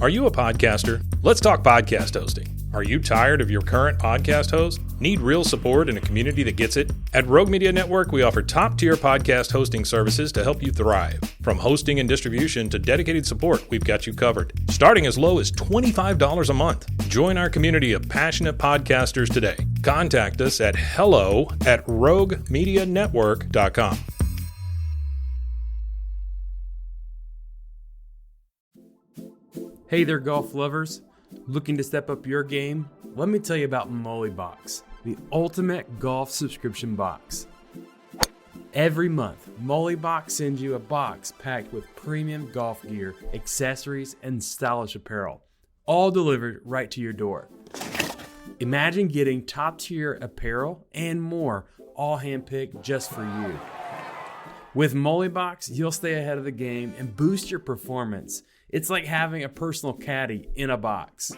Are you a podcaster? Let's talk podcast hosting. Are you tired of your current podcast host? Need real support in a community that gets it? At Rogue Media Network, we offer top-tier podcast hosting services to help you thrive. From hosting and distribution to dedicated support, we've got you covered. Starting as low as $25 a month. Join our community of passionate podcasters today. Contact us at hello@roguemedianetwork.com. Hey there, golf lovers. Looking to step up your game? Let me tell you about Mollybox, the ultimate golf subscription box. Every month, Mollybox sends you a box packed with premium golf gear, accessories, and stylish apparel, all delivered right to your door. Imagine getting top-tier apparel and more, all handpicked just for you. With Mollybox, you'll stay ahead of the game and boost your performance. It's like having a personal caddy in a box.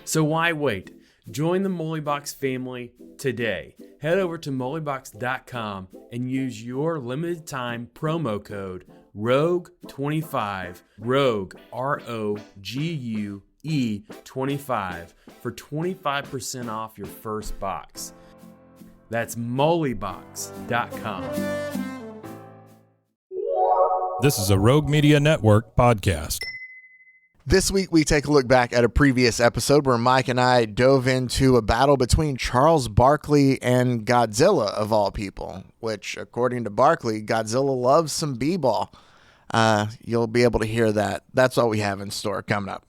So why wait? Join the Mollybox family today. Head over to mollybox.com and use your limited time promo code ROGUE25, ROGUE, ROGUE 25 for 25% off your first box. That's mollybox.com. This is a Rogue Media Network podcast. This week, we take a look back at a previous episode where Mike and I dove into a battle between Charles Barkley and Godzilla, of all people, which, according to Barkley, Godzilla loves some b-ball. You'll be able to hear that. That's what we have in store coming up.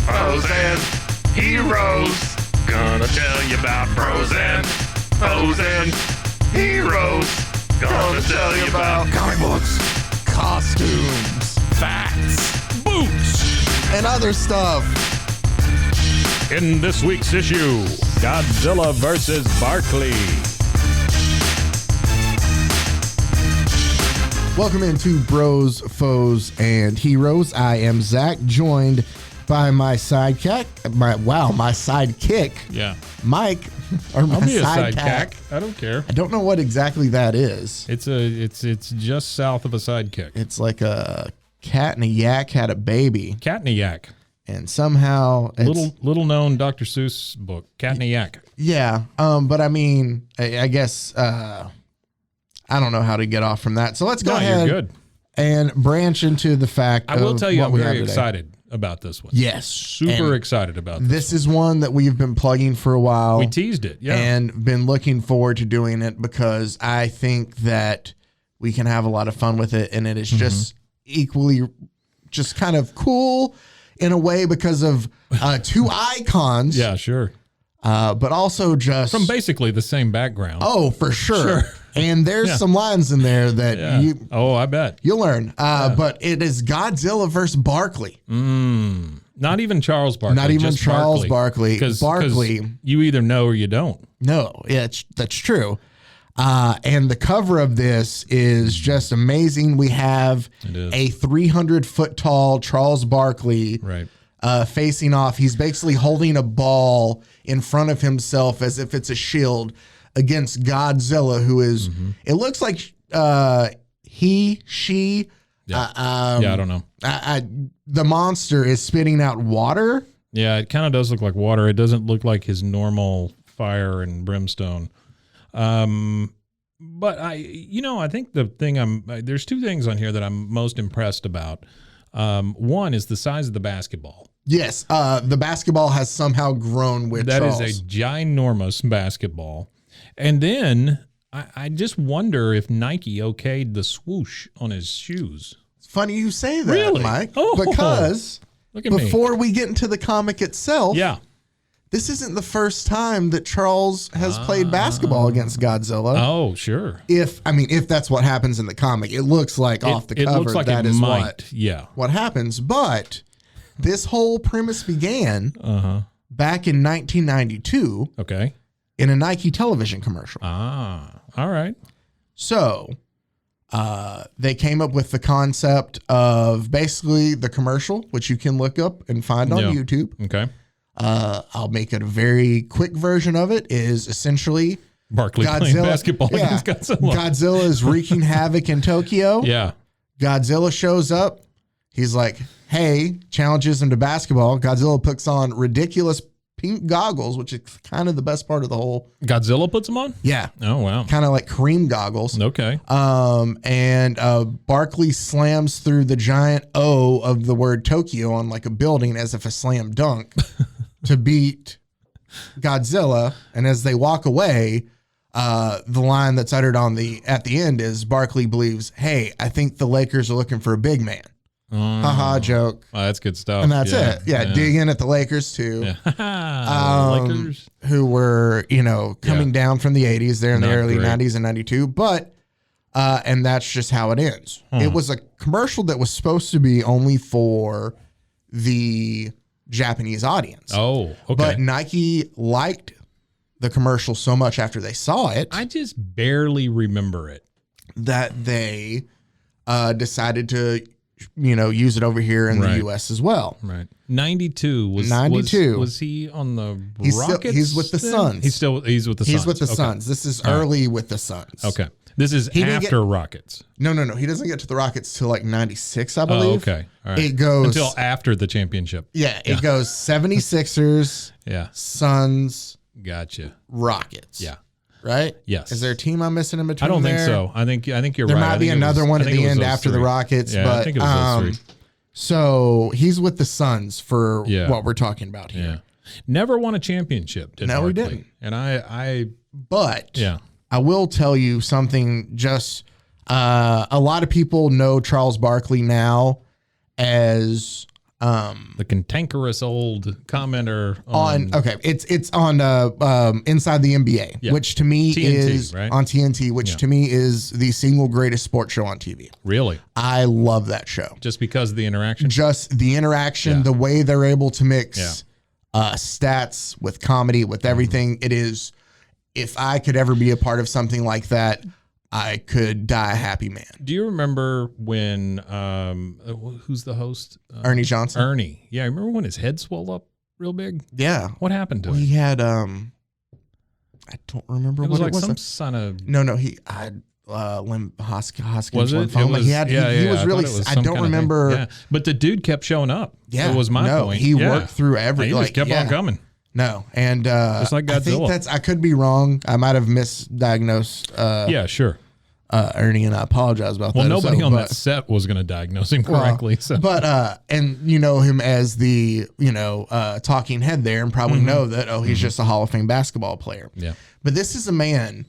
Frozen heroes. Gonna tell you about frozen heroes. Gonna tell you about comic books, costumes, facts, boots, and other stuff. In this week's issue, Godzilla versus Barkley. Welcome into Bros, Foes, and Heroes. I am Zach, joined by my sidekick, my sidekick. Yeah. Mike, or my I'll be a sidekick. I don't care. I don't know what exactly that is. It's just south of a sidekick. It's like a cat and a yak had a baby. Cat and a yak. And somehow it's, Little known Dr. Seuss book, Cat and a Yak. Yeah. But I mean, I guess I don't know how to get off from that. So let's go ahead You're good. and branch into the fact I will tell you, what I'm we very have today. excited about this one. Yes. Super And excited about this is one that we've been plugging for a while. We teased it, yeah. And been looking forward to doing it because I think that we can have a lot of fun with it. And it is just equally just kind of cool in a way because of two icons. Yeah, sure. But also just From basically the same background. Oh, for sure. And there's some lines in there that I bet. you'll learn. But it is Godzilla versus Barkley. Not even Charles Barkley. Not even just Charles Barkley. Because Barkley. you either know or you don't. No, yeah, that's true. And the cover of this is just amazing. We have a 300-foot tall Charles Barkley facing off. He's basically holding a ball in front of himself as if it's a shield against Godzilla, who is, it looks like she. I don't know. The monster is spitting out water. Yeah, it kind of does look like water. It doesn't look like his normal fire and brimstone. But I think the thing there's two things on here that I'm most impressed about. One is the size of the basketball. Yes, the basketball has somehow grown with Charles. That is a ginormous basketball. And then I just wonder if Nike okayed the swoosh on his shoes. It's funny you say that, Really? Mike, Oh, because look at me. before we get into the comic itself, Yeah. this isn't the first time that Charles has played basketball against Godzilla. Oh, sure. If that's what happens in the comic, it looks like off the cover It looks like that it is might. Yeah. what happens. But this whole premise began back in 1992 Okay. in a Nike television commercial. All right. So they came up with the concept of basically the commercial, which you can look up and find on YouTube. Okay. I'll make it a very quick version of it, is essentially Barkley playing basketball against Godzilla. Godzilla is wreaking havoc in Tokyo. Yeah. Godzilla shows up. He's like, hey, challenges him to basketball. Godzilla puts on ridiculous pink goggles, which is kind of the best part of the whole. Godzilla puts them on? Yeah. Oh, wow. Kind of like cream goggles. Okay. And Barkley slams through the giant O of the word Tokyo on like a building as if a slam dunk to beat Godzilla. And as they walk away, the line that's uttered at the end is Barkley believes, hey, I think the Lakers are looking for a big man. Haha, joke. Oh, that's good stuff. And that's it. Yeah, dig in at the Lakers too. Yeah. Lakers. Who were, coming down from the 80s there in the early 90s and 92. But, and that's just how it ends. It was a commercial that was supposed to be only for the Japanese audience. Oh, okay. But Nike liked the commercial so much after they saw it. I just barely remember it. That they decided to use it over here in the U.S. as well. Right. 92 was 92. Was he on the Rockets? Rockets? He's with the Suns. He's with the Suns. He's with the Suns. This is early with the Suns. Okay. This is after Rockets. No. He doesn't get to the Rockets till like 96, I believe. Oh, okay. All right. It goes until after the championship. Yeah. It goes 76ers. Yeah. Suns. Gotcha. Rockets. Yeah. Right? Yes. Is there a team I'm missing in between? I don't think so. I think you're there right. There might be another one at the end after the Rockets, yeah, but I think it was those three. So he's with the Suns for what we're talking about here. Yeah. Never won a championship. No, he didn't. And But I will tell you something. Just a lot of people know Charles Barkley now as the cantankerous old commenter it's on Inside the NBA, which to me TNT, is right? on TNT, which to me is the single greatest sports show on TV. Really? I love that show. Just because of the interaction? Just the interaction, the way they're able to mix stats with comedy, with everything. It is, if I could ever be a part of something like that, I could die a happy man. Do you remember when, who's the host? Ernie Johnson. Ernie. Yeah. I remember when his head swelled up real big? Yeah. What happened to him? He had, I don't remember what it was. Some son of. No, he had Hodgkin's was it? lymphoma. He was really, I don't remember. Yeah. But the dude kept showing up. Yeah. It was my point. He worked through everything. He just kept on coming. No, and just like Godzilla. I think I could be wrong. I might have misdiagnosed. Yeah, sure. Ernie, and I apologize about that. Well, nobody on that set was going to diagnose him correctly. But and you know him as the talking head there, and probably know that he's just a Hall of Fame basketball player. Yeah. But this is a man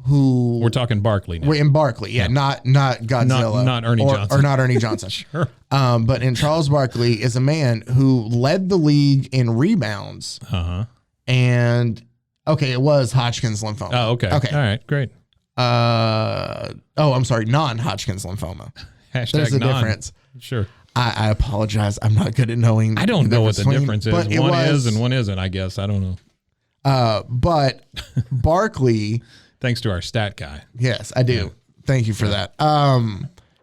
who we're talking Barkley now. We're in Barkley, not Godzilla, not Ernie Johnson, or not Ernie Johnson. Sure. But in Charles Barkley is a man who led the league in rebounds. And it was Hodgkin's lymphoma. Oh, okay. All right, great. I'm sorry, non-Hodgkin's lymphoma. There's a difference. Sure. I apologize. I'm not good at knowing. I don't know what the difference is. But one is and one isn't, I guess. I don't know. But Barkley. Thanks to our stat guy. Yes, I do. Yeah. Thank you for that.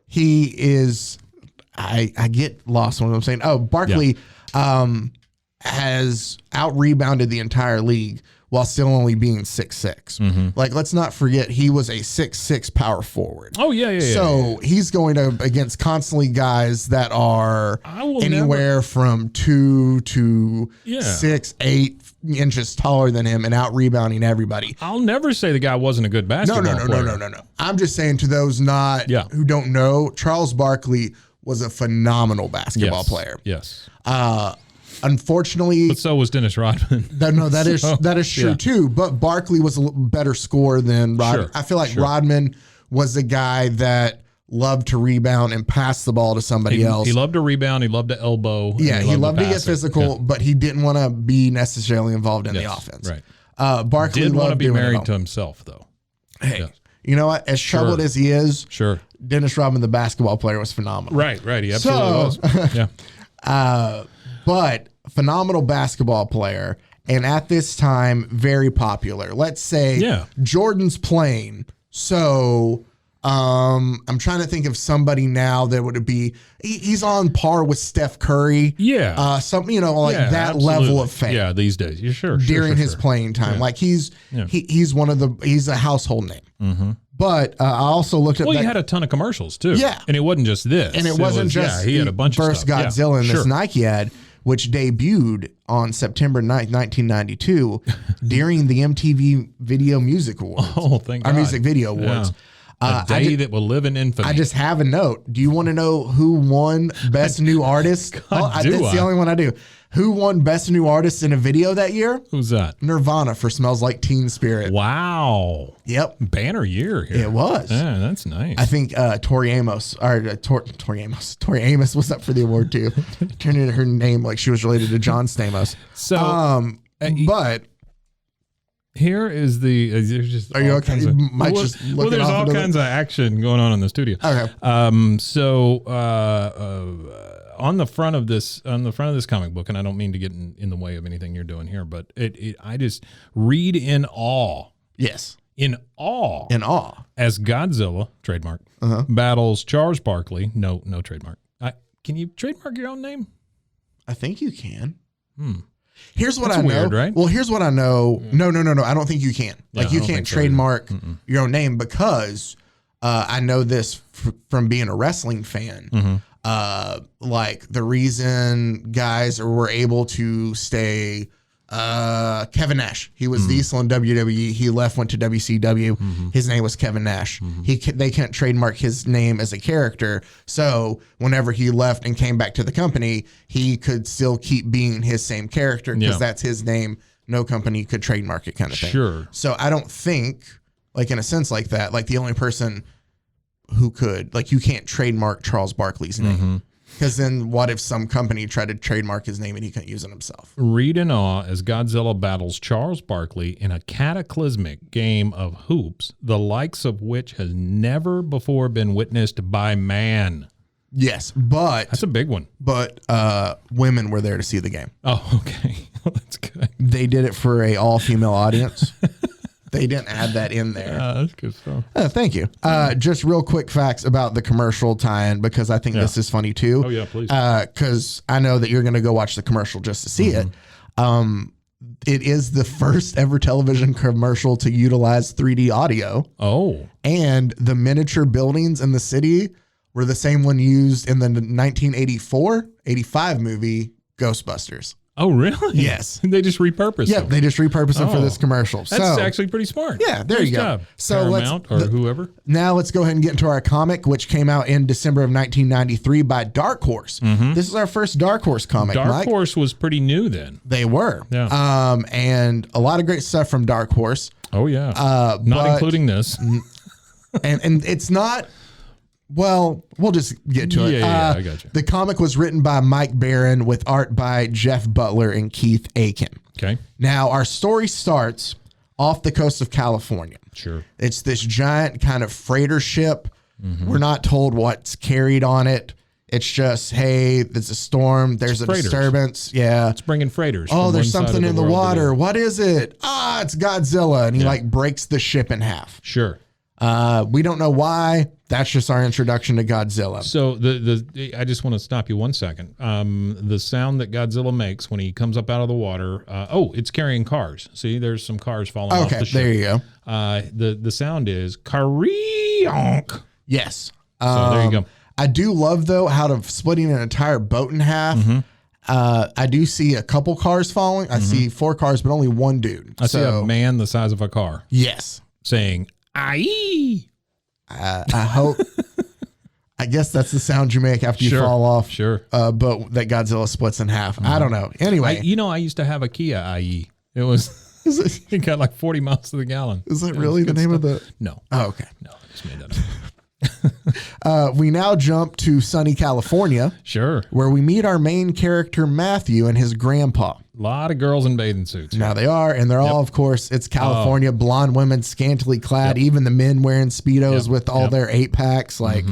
He is. I get lost when I'm saying. Barkley has out-rebounded the entire league while still only being 6'6". Like, let's not forget, he was a 6'6" power forward. Oh, yeah. So he's going against constantly guys that are anywhere from 2 to 6, 8 inches taller than him and out-rebounding everybody. I'll never say the guy wasn't a good basketball player. No. I'm just saying to those who don't know, Charles Barkley was a phenomenal basketball player. Yes. Unfortunately, but so was Dennis Rodman. That is true too. But Barkley was a better scorer than Rodman. Sure, I feel like Rodman was the guy that loved to rebound and pass the ball to somebody else. He loved to rebound. He loved to elbow. Yeah, he loved to get physical, but he didn't want to be necessarily involved in the offense. Right. Barkley did want to be married to him. himself, though. Hey, you know what? As troubled as he is, Dennis Rodman, the basketball player, was phenomenal. Right. He absolutely was. Yeah. But phenomenal basketball player, and at this time, very popular. Let's say Jordan's playing, so I'm trying to think of somebody now that would be. He's on par with Steph Curry. Yeah. That absolutely. level of fame. Yeah, these days. Yeah, sure. During his playing time, Yeah. like he's a household name. Mm-hmm. But I also looked at. Well, he had a ton of commercials too. Yeah, and it wasn't just this. And it wasn't just he had a bunch first of stuff. Godzilla in this Sure. Nike ad, which debuted on September 9th, 1992, during the MTV Video Music Awards. Oh, thank God. Our Music Video Awards. A day that will live in infamy. I just have a note. Do you want to know who won Best New Artist? That's the only one I do. Who won Best New Artist in a Video that year? Who's that? Nirvana for Smells Like Teen Spirit. Wow. Yep. Banner year here. It was. Yeah, that's nice. I think Tori Amos was up for the award too. Turned into her name like she was related to John Stamos. So, but here is the. There's just are you okay? There's all kinds of action going on in the studio. Okay. On the front of this comic book, and I don't mean to get in the way of anything you're doing here, but I just read in awe. Yes. In awe. As Godzilla, trademark, battles Charles Barkley. No trademark. Can you trademark your own name? I think you can. Here's what That's I know. weird, right? Well, here's what I know. No. I don't think you can. Like you can't trademark your own name because I know this from being a wrestling fan. Like the reason guys were able to stay. Kevin Nash. He was diesel in WWE. He left, went to WCW. His name was Kevin Nash. They can't trademark his name as a character. So whenever he left and came back to the company, he could still keep being his same character because that's his name. No company could trademark it, kind of thing. Sure. So I don't think, like in a sense like that, like the only person who could, like you can't trademark Charles Barkley's name. Because then what if some company tried to trademark his name and he couldn't use it himself? Read in awe as Godzilla battles Charles Barkley in a cataclysmic game of hoops, the likes of which has never before been witnessed by man. Yes, but... That's a big one. But women were there to see the game. Oh, okay. That's good. They did it for a all-female audience. They didn't add that in there. That's good stuff. Thank you. Just real quick facts about the commercial tie-in because I think this is funny too. Oh, yeah, please. Because I know that you're going to go watch the commercial just to see it. It is the first ever television commercial to utilize 3D audio. Oh. And the miniature buildings in the city were the same one used in the 1985 movie Ghostbusters. Oh, really? Yes. They just repurposed Yep, them. they just repurposed them for this commercial. That's actually pretty smart. Yeah, there you go. Job. So Paramount or whoever. Now let's go ahead and get into our comic, which came out in December of 1993 by Darkhorse. This is our first Darkhorse comic, Mike. Darkhorse was pretty new then. They were. Yeah. And a lot of great stuff from Darkhorse. Oh, yeah. Not including this. And it's not... Well, we'll just get to it. Yeah, I got you. The comic was written by Mike Barron with art by Jeff Butler and Keith Aiken. Okay. Now, our story starts off the coast of California. Sure. It's this giant kind of freighter ship. We're not told what's carried on it. It's just, hey, there's a storm. There's a disturbance. Yeah. It's bringing freighters. Oh, there's something in the water. What is it? It's Godzilla. And he breaks the ship in half. Sure. We don't know why. That's just our introduction to Godzilla. So I just want to stop you 1 second. The sound that Godzilla makes when he comes up out of the water. It's carrying cars. See, there's some cars falling off the ship. There you go. The sound is karee-onk. Yes. So there you go. I do love though how to splitting an entire boat in half. I do see a couple cars falling. I see 4 cars, but only one dude. I see a man the size of a car. Yes. Saying, aye. I hope. I guess that's the sound you make after you fall off. Sure. But that Godzilla splits in half. I don't know. Anyway. I used to have a Kia IE. It was, it got like 40 miles to the gallon. Is that really the name of the? No. Oh, okay. No, I just made that up. We now jump to sunny California. Sure. Where we meet our main character, Matthew, and his grandpa. A lot of girls in bathing suits. Now they are, and they're all, of course, it's California, blonde women, scantily clad, even the men wearing Speedos with all their 8-packs. Like,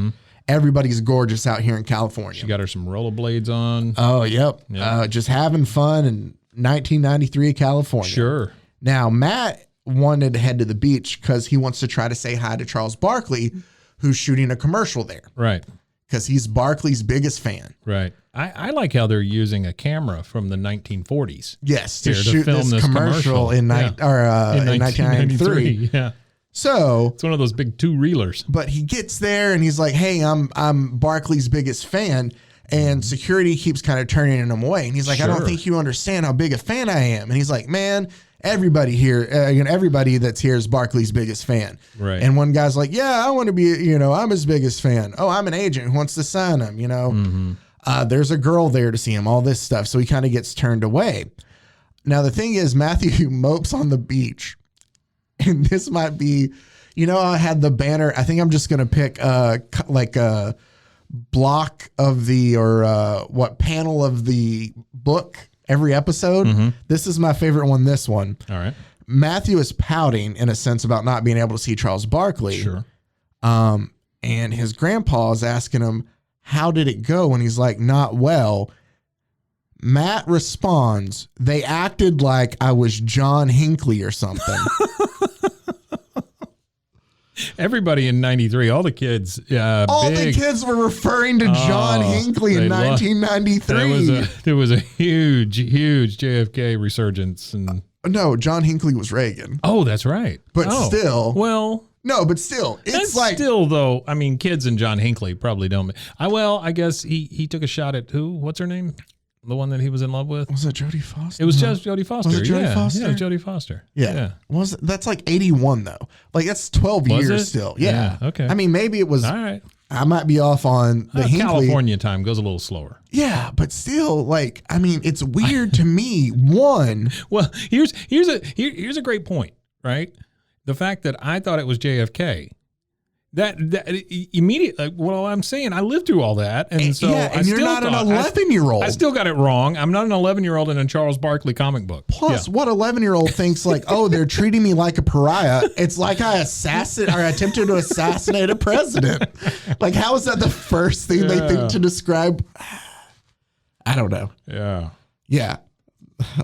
everybody's gorgeous out here in California. She got her some rollerblades on. Oh, yep. Just having fun in 1993 California. Sure. Now, Matt wanted to head to the beach because he wants to try to say hi to Charles Barkley, who's shooting a commercial there. Right. Because he's Barkley's biggest fan. Right. I like how they're using a camera from the 1940s. Yes, to here shoot film this commercial in 1993. Yeah. So it's one of those big two-reelers. But he gets there and he's like, hey, I'm Barkley's biggest fan. And security keeps kind of turning him away. And he's like, I don't think you understand how big a fan I am. And he's like, man, everybody here, everybody that's here is Barkley's biggest fan. Right. And one guy's like, yeah, I want to be, I'm his biggest fan. Oh, I'm an agent who wants to sign him, There's a girl there to see him, all this stuff. So he kind of gets turned away. Now, the thing is, Matthew mopes on the beach. And this might be, I had the banner. I think I'm just going to pick like a block of what panel of the book every episode. Mm-hmm. This is my favorite one. This one. All right. Matthew is pouting in a sense about not being able to see Charles Barkley. Sure. And his grandpa is asking him, how did it go? And he's like, not well. Matt responds, they acted like I was John Hinckley or something. Everybody in 93, all the kids. The kids were referring to John Hinckley in 1993. There was a huge JFK resurgence. And no, John Hinckley was Reagan. Oh, that's right. But still. Well. No, but still. It's like. Still, though, I mean, kids and John Hinckley probably don't. I guess he took a shot at who? What's her name? The one that he was in love with? Was it Jodie Foster? It was just Jodie Foster. Was it Jodie Foster? Yeah, it was Jodie Foster. Yeah. That's like 81 though. Like that's 12 years still. Yeah. Okay. I mean, maybe it was. All right. I might be off on the Hinckley. California time goes a little slower. Yeah, but still, like, I mean, it's weird to me. One. Well, here's a great point, right? The fact that I thought it was JFK. That immediately, well, I'm saying I lived through all that, and so you're not an 11-year-old. I still got it wrong. I'm not an 11-year-old in a Charles Barkley comic book. Plus, what 11-year-old thinks like, oh, they're treating me like a pariah? It's like I attempted to assassinate a president. Like, how is that the first thing they think to describe? I don't know. Yeah.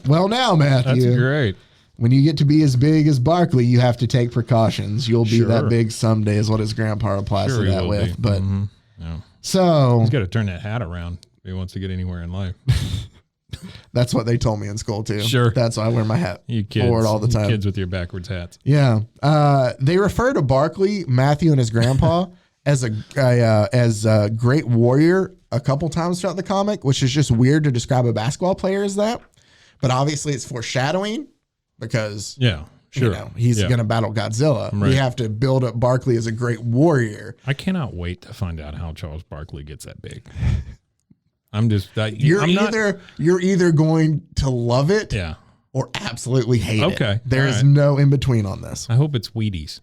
Well, now, Matthew. That's great. When you get to be as big as Barkley, you have to take precautions. You'll be that big someday, is what his grandpa replies to that with. But so he's got to turn that hat around if he wants to get anywhere in life. That's what they told me in school too. Sure, that's why I wear my hat kids, forward all the time. Kids with your backwards hats. Yeah, they refer to Barkley, Matthew, and his grandpa as a great warrior a couple times throughout the comic, which is just weird to describe a basketball player as that. But obviously, it's foreshadowing. Because he's going to battle Godzilla. Right. We have to build up Barkley as a great warrior. I cannot wait to find out how Charles Barkley gets that big. I'm just you're either going to love it, or absolutely hate it. Okay, there is no in between on this. I hope it's Wheaties.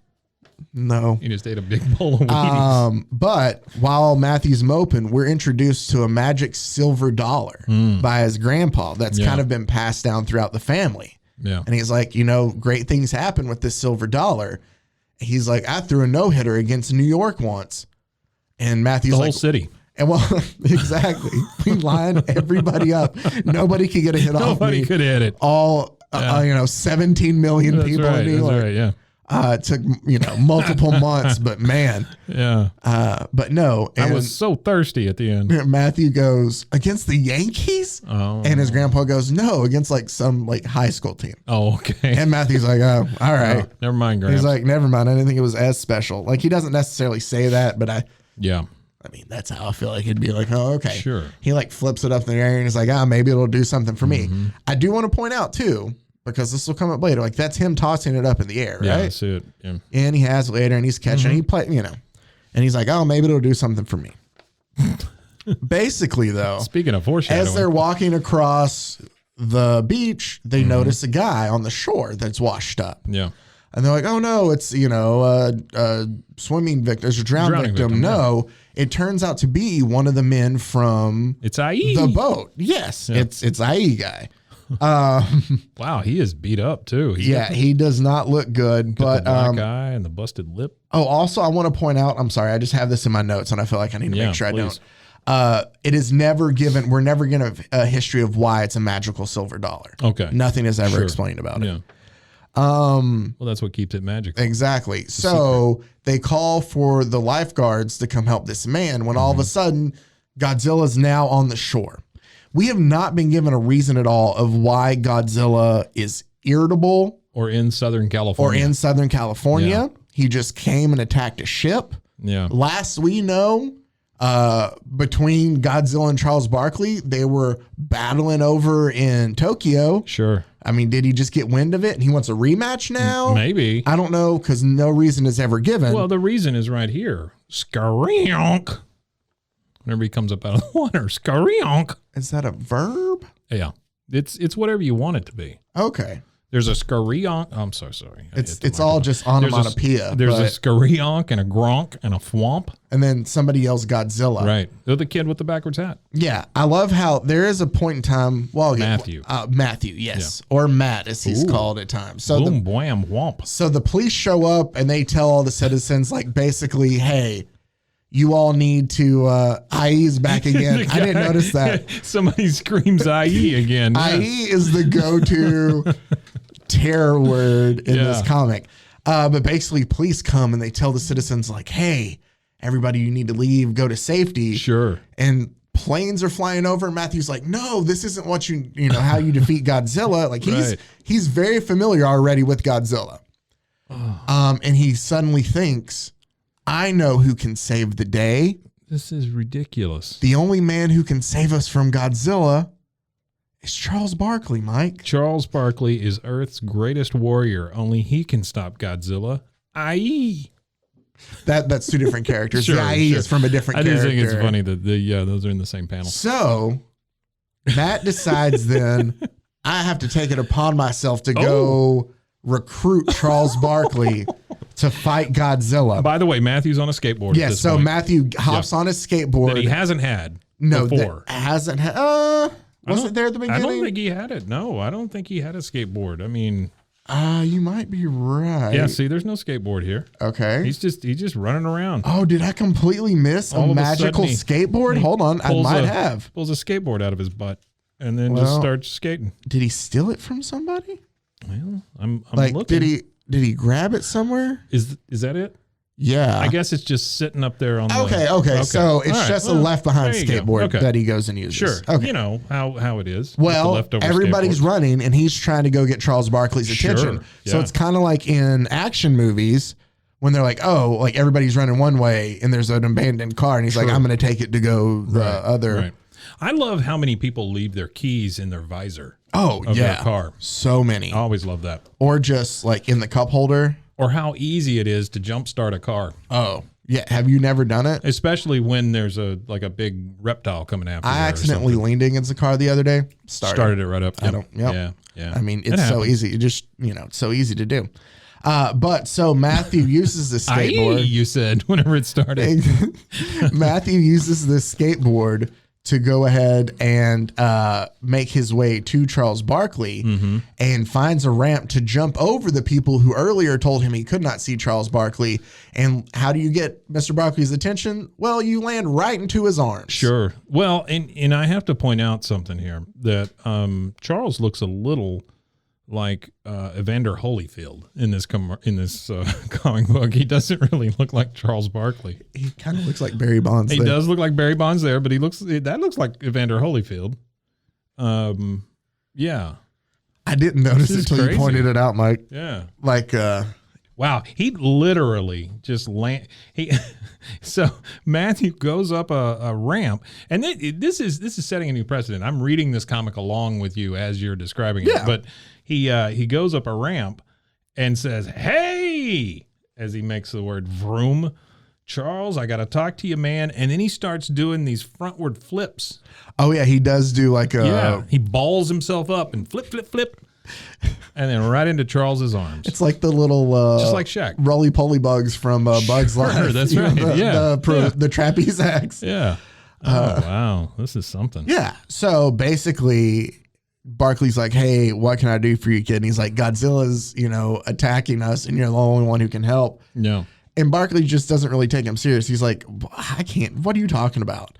No, you just ate a big bowl of Wheaties. But while Matthew's moping, we're introduced to a magic silver dollar by his grandpa that's kind of been passed down throughout the family. Yeah. And he's like, great things happen with this silver dollar. He's like, I threw a no-hitter against New York once. And Matthew's the whole city. And well, exactly. We lined everybody up. Nobody could get a hit off me. Nobody could hit it. All, 17 million people in New York. That's right, yeah. It took, multiple months, but man. Yeah. But no. I was so thirsty at the end. Matthew goes, against the Yankees? Oh. And his grandpa goes, no, against like some like high school team. Oh, okay. And Matthew's like, oh, all right. Oh, never mind, Grandpa. He's like, never mind. I didn't think it was as special. Like, he doesn't necessarily say that, but I mean, that's how I feel like he'd be like, oh, okay. Sure. He like flips it up in the air and he's like, maybe it'll do something for me. I do want to point out too, because this will come up later. Like that's him tossing it up in the air, right? Yeah, that's it. Yeah. And he has it later, and he's catching. He play, and he's like, "Oh, maybe it'll do something for me." Basically, though, speaking of foreshadowing, as they're walking across the beach, they notice a guy on the shore that's washed up. Yeah, and they're like, "Oh no, it's a swimming victim, it's a drowning victim." No, it turns out to be one of the men from the boat. Yes, it's IE guy. Wow, he is beat up too. He does not look good. But the black eye and the busted lip. Oh, also, I want to point out. I'm sorry, I just have this in my notes, and I feel like I need to make sure please. I don't. It is never given. We're never given a history of why it's a magical silver dollar. Okay, nothing is ever explained about it. Well, that's what keeps it magical. Exactly. So they call for the lifeguards to come help this man when all of a sudden Godzilla's now on the shore. We have not been given a reason at all of why Godzilla is irritable or in Southern California. Yeah. He just came and attacked a ship. Yeah. Last we know, between Godzilla and Charles Barkley, they were battling over in Tokyo. Sure. I mean, did he just get wind of it and he wants a rematch now? Maybe. I don't know, because no reason is ever given. Well, the reason is right here. Skarionk. Whenever he comes up out of the water, Skarionk. Is that a verb? Yeah. It's whatever you want it to be. Okay. There's a Skarionk. I'm so sorry. It's all just onomatopoeia. There's a Skarionk and a Gronk and a Thwomp. And then somebody yells Godzilla. Right. They're the kid with the backwards hat. Yeah. I love how there is a point in time. Well, Matthew. Matthew, yes. Yeah. Or Matt, as he's called at times. So boom, wham, whomp. So the police show up and they tell all the citizens, like, basically, hey, you all need to, IE's back again. I didn't notice that. Somebody screams IE again. IE is the go-to terror word in this comic. But basically, police come and they tell the citizens, like, hey, everybody, you need to leave, go to safety. Sure. And planes are flying over. And Matthew's like, no, this isn't what how you defeat Godzilla. Like, he's very familiar already with Godzilla. And he suddenly thinks, I know who can save the day. This is ridiculous. The only man who can save us from Godzilla is Charles Barkley, Mike. Charles Barkley is Earth's greatest warrior. Only he can stop Godzilla. IE. That's two different characters. The IE is from a different character. I just think it's funny that those are in the same panel. So Matt decides then, I have to take it upon myself to go recruit Charles Barkley to fight Godzilla. By the way, Matthew's on a skateboard. Yes, so point. Matthew hops on a skateboard that he hasn't had before. Hasn't had. Was it there at the beginning? I don't think he had it. No, I don't think he had a skateboard. I mean, you might be right. Yeah, see, there's no skateboard here. Okay, he's just running around. Oh, did I completely miss a magical skateboard? Hold on, I might have. Pulls a skateboard out of his butt and then just starts skating. Did he steal it from somebody? Well, I'm like, looking. Did he grab it somewhere? Is that it? Yeah. I guess it's just sitting up there on Okay. So it's just a left behind skateboard that he goes and uses. Sure. Okay. You know how it is. Well, everybody's running and he's trying to go get Charles Barkley's attention. Yeah. So it's kind of like in action movies when they're like, oh, like everybody's running one way and there's an abandoned car and he's like, I'm going to take it to go the other. Right. I love how many people leave their keys in their visor. Oh, of their car. So many. I always love that. Or just like in the cup holder. Or how easy it is to jumpstart a car. Oh, yeah. Have you never done it? Especially when there's a big reptile coming after you. I accidentally leaned against the car the other day. Started it right up. Yep. Yeah. I mean, it's so easy. It just, it's so easy to do. But so Matthew uses the skateboard. You said whenever it started. Matthew uses the skateboard to go ahead and make his way to Charles Barkley and finds a ramp to jump over the people who earlier told him he could not see Charles Barkley. And how do you get Mr. Barkley's attention? Well, you land right into his arms. Sure. Well, and I have to point out something here that Charles looks a little like Evander Holyfield in this comic book. He doesn't really look like Charles Barkley. He kind of looks like Barry Bonds. He does look like Barry Bonds there, but that looks like Evander Holyfield. Yeah. I didn't notice it until you pointed it out, Mike. Yeah. Like wow, he literally just so Matthew goes up a ramp, and this is setting a new precedent. I'm reading this comic along with you as you're describing it, but he goes up a ramp and says, "Hey," as he makes the word vroom. Charles, I got to talk to you, man. And then he starts doing these frontward flips. Oh yeah, he does do like a. Yeah, he balls himself up and flip, and then right into Charles's arms. It's like the little, just like Shaq, roly-poly bugs from Bugs Life. That's right. The trapeze acts. Yeah. Oh wow, this is something. Yeah. So basically, Barkley's like, "Hey, what can I do for you, kid?" And he's like, "Godzilla's, attacking us, and you're the only one who can help." No. And Barkley just doesn't really take him serious. He's like, "I can't. What are you talking about?"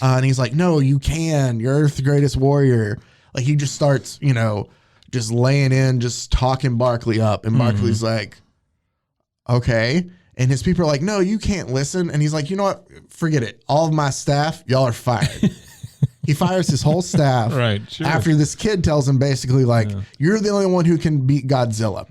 And he's like, "No, you can. You're Earth's greatest warrior." Like he just starts, just laying in, just talking Barkley up. And Barkley's like, okay. And his people are like, no, you can't listen. And he's like, you know what? Forget it. All of my staff, y'all are fired. He fires his whole staff after this kid tells him basically like, you're the only one who can beat Godzilla.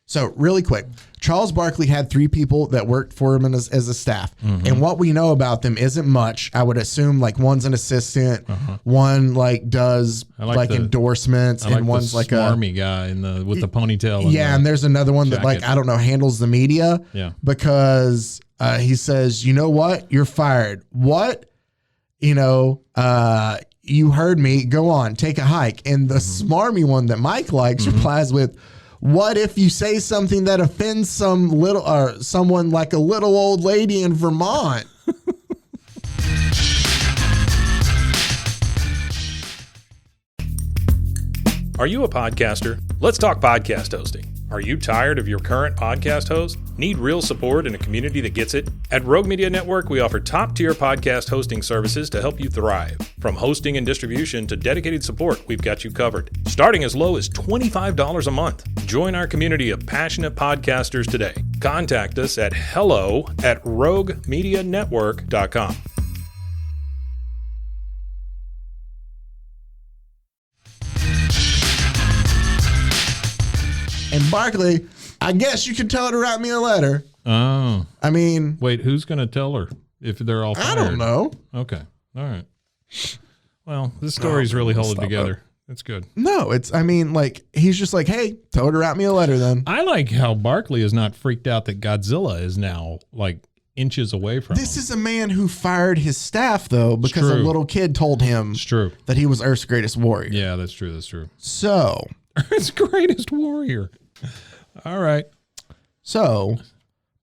So really quick, Charles Barkley had 3 people that worked for him as a staff. And what we know about them isn't much. I would assume like one's an assistant, one like does like endorsements, and one's like a army guy with the ponytail. And there's another one that like, I don't know, handles the media. Because he says, you know what? You're fired. What? You know, you heard me. Go on, take a hike. And the smarmy one that Mike likes replies with, what if you say something that offends someone like a little old lady in Vermont? Are you a podcaster? Let's talk podcast hosting. Are you tired of your current podcast host? Need real support and a community that gets it? At Rogue Media Network, we offer top-tier podcast hosting services to help you thrive. From hosting and distribution to dedicated support, we've got you covered. Starting as low as $25 a month. Join our community of passionate podcasters today. Contact us at hello@roguemedianetwork.com. And Barkley, I guess you could tell her to write me a letter. Oh. I mean... Wait, who's going to tell her if they're all fired? I don't know. Okay. All right. Well, this story's really holding together. That's good. No, I mean, like, he's just like, hey, tell her to write me a letter then. I like how Barkley is not freaked out that Godzilla is now, like, inches away from him. This is a man who fired his staff, though, because a little kid told him that he was Earth's greatest warrior. Yeah, that's true. That's true. So... Earth's greatest warrior. All right. So,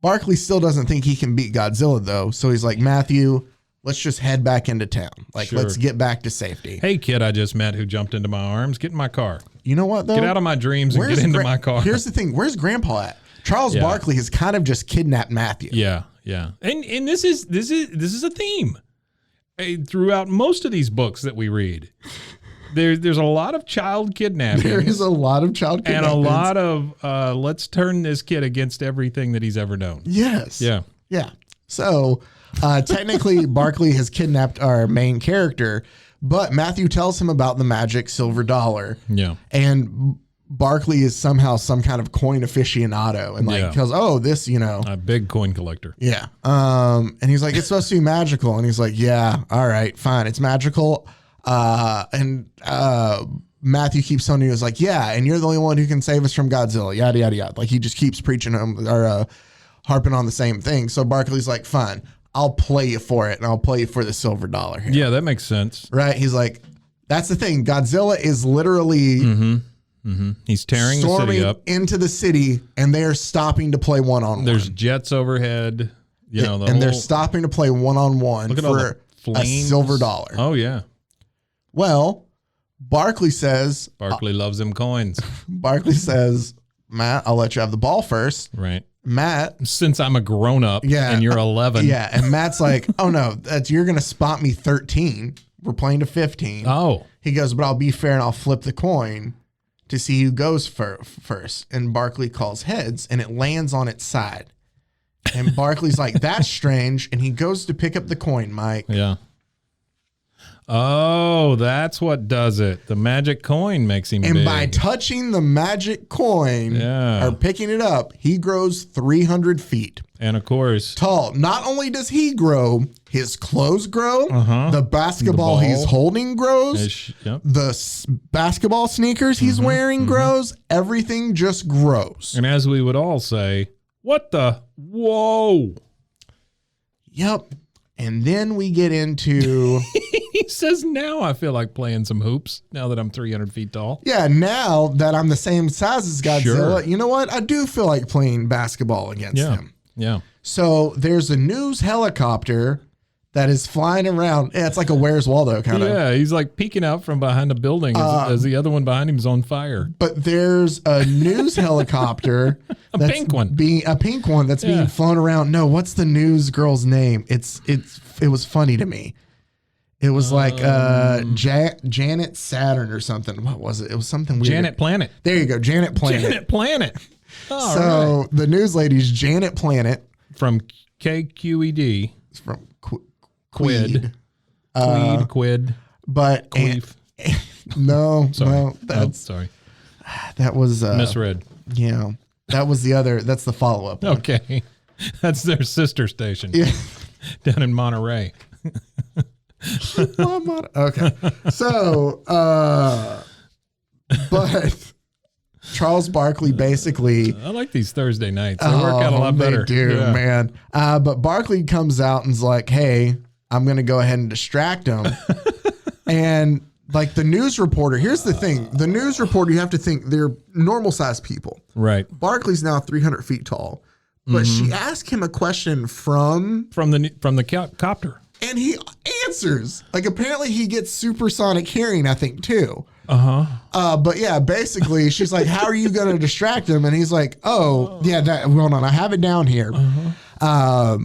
Barkley still doesn't think he can beat Godzilla, though. So he's like, Matthew, let's just head back into town. Like, let's get back to safety. Hey, kid I just met who jumped into my arms. Get in my car. You know what, though? Get out of my dreams and get into my car. Here's the thing. Where's Grandpa at? Charles Barkley has kind of just kidnapped Matthew. Yeah, yeah. And this is a theme throughout most of these books that we read. There's a lot of child kidnapping. There is a lot of child kidnapping. And a lot of let's turn this kid against everything that he's ever known. Yes. Yeah. Yeah. So technically, Barkley has kidnapped our main character, but Matthew tells him about the magic silver dollar. Yeah. And Barkley is somehow some kind of coin aficionado and like tells, oh, this, you know. A big coin collector. Yeah. And he's like, it's supposed to be magical. And he's like, yeah, all right, fine. It's magical. Matthew keeps telling you, is like, yeah, and you're the only one who can save us from Godzilla, yada, yada, yada. Like, he just keeps preaching or harping on the same thing. So Barkley's like, fine, I'll play you for it, and I'll play you for the silver dollar here. Yeah, that makes sense. Right? He's like, that's the thing. Godzilla is literally He's tearing the city up. into the city, and they're stopping to play one-on-one. There's jets overhead. They're stopping to play one-on-one for a silver dollar. Oh, yeah. Well, Barkley says... Barkley loves them coins. Barkley says, Matt, I'll let you have the ball first. Right. Matt... Since I'm a grown-up and you're 11. Yeah, and Matt's like, oh, no, you're going to spot me 13. We're playing to 15. Oh. He goes, but I'll be fair and I'll flip the coin to see who goes first. And Barkley calls heads, and it lands on its side. And Barkley's like, that's strange. And he goes to pick up the coin, Mike. Yeah. Oh, that's what does it. The magic coin makes him big. And by touching the magic coin or picking it up, he grows 300 feet. And of course, tall. Not only does he grow, his clothes grow. The basketball he's holding grows. The basketball sneakers he's wearing grows. Everything just grows. And as we would all say, what the? Whoa. Yep. And then we get into... He says, now I feel like playing some hoops now that I'm 300 feet tall. Yeah, now that I'm the same size as Godzilla, you know what? I do feel like playing basketball against him. Yeah. So there's a news helicopter that is flying around. Yeah, it's like a Where's Waldo kind of. Yeah, he's like peeking out from behind a building as the other one behind him is on fire. But there's a news helicopter. A pink one that's being flown around. No, what's the news girl's name? It was funny to me. It was like Janet Saturn or something. What was it? It was something weird. Janet Planet. There you go, Janet Planet. Janet Planet. So the news lady's Janet Planet from KQED. It's from Quid. Quid. But Queef. No, sorry. That's sorry. That was misread. Yeah, that was the other. That's the follow up. Okay, that's their sister station. Yeah. Down in Monterey. Okay, so but Charles Barkley basically. I like these Thursday nights. They work out a lot better. They do, man. But Barkley comes out and's like, "Hey, I'm going to go ahead and distract him," and. Like the news reporter, here's the thing. The news reporter, you have to think they're normal sized people. Right. Barkley's now 300 feet tall. But she asked him a question from the copter. And he answers. Like apparently he gets supersonic hearing, I think, too. But yeah, basically she's like, how are you going to distract him? And he's like, hold on, I have it down here. A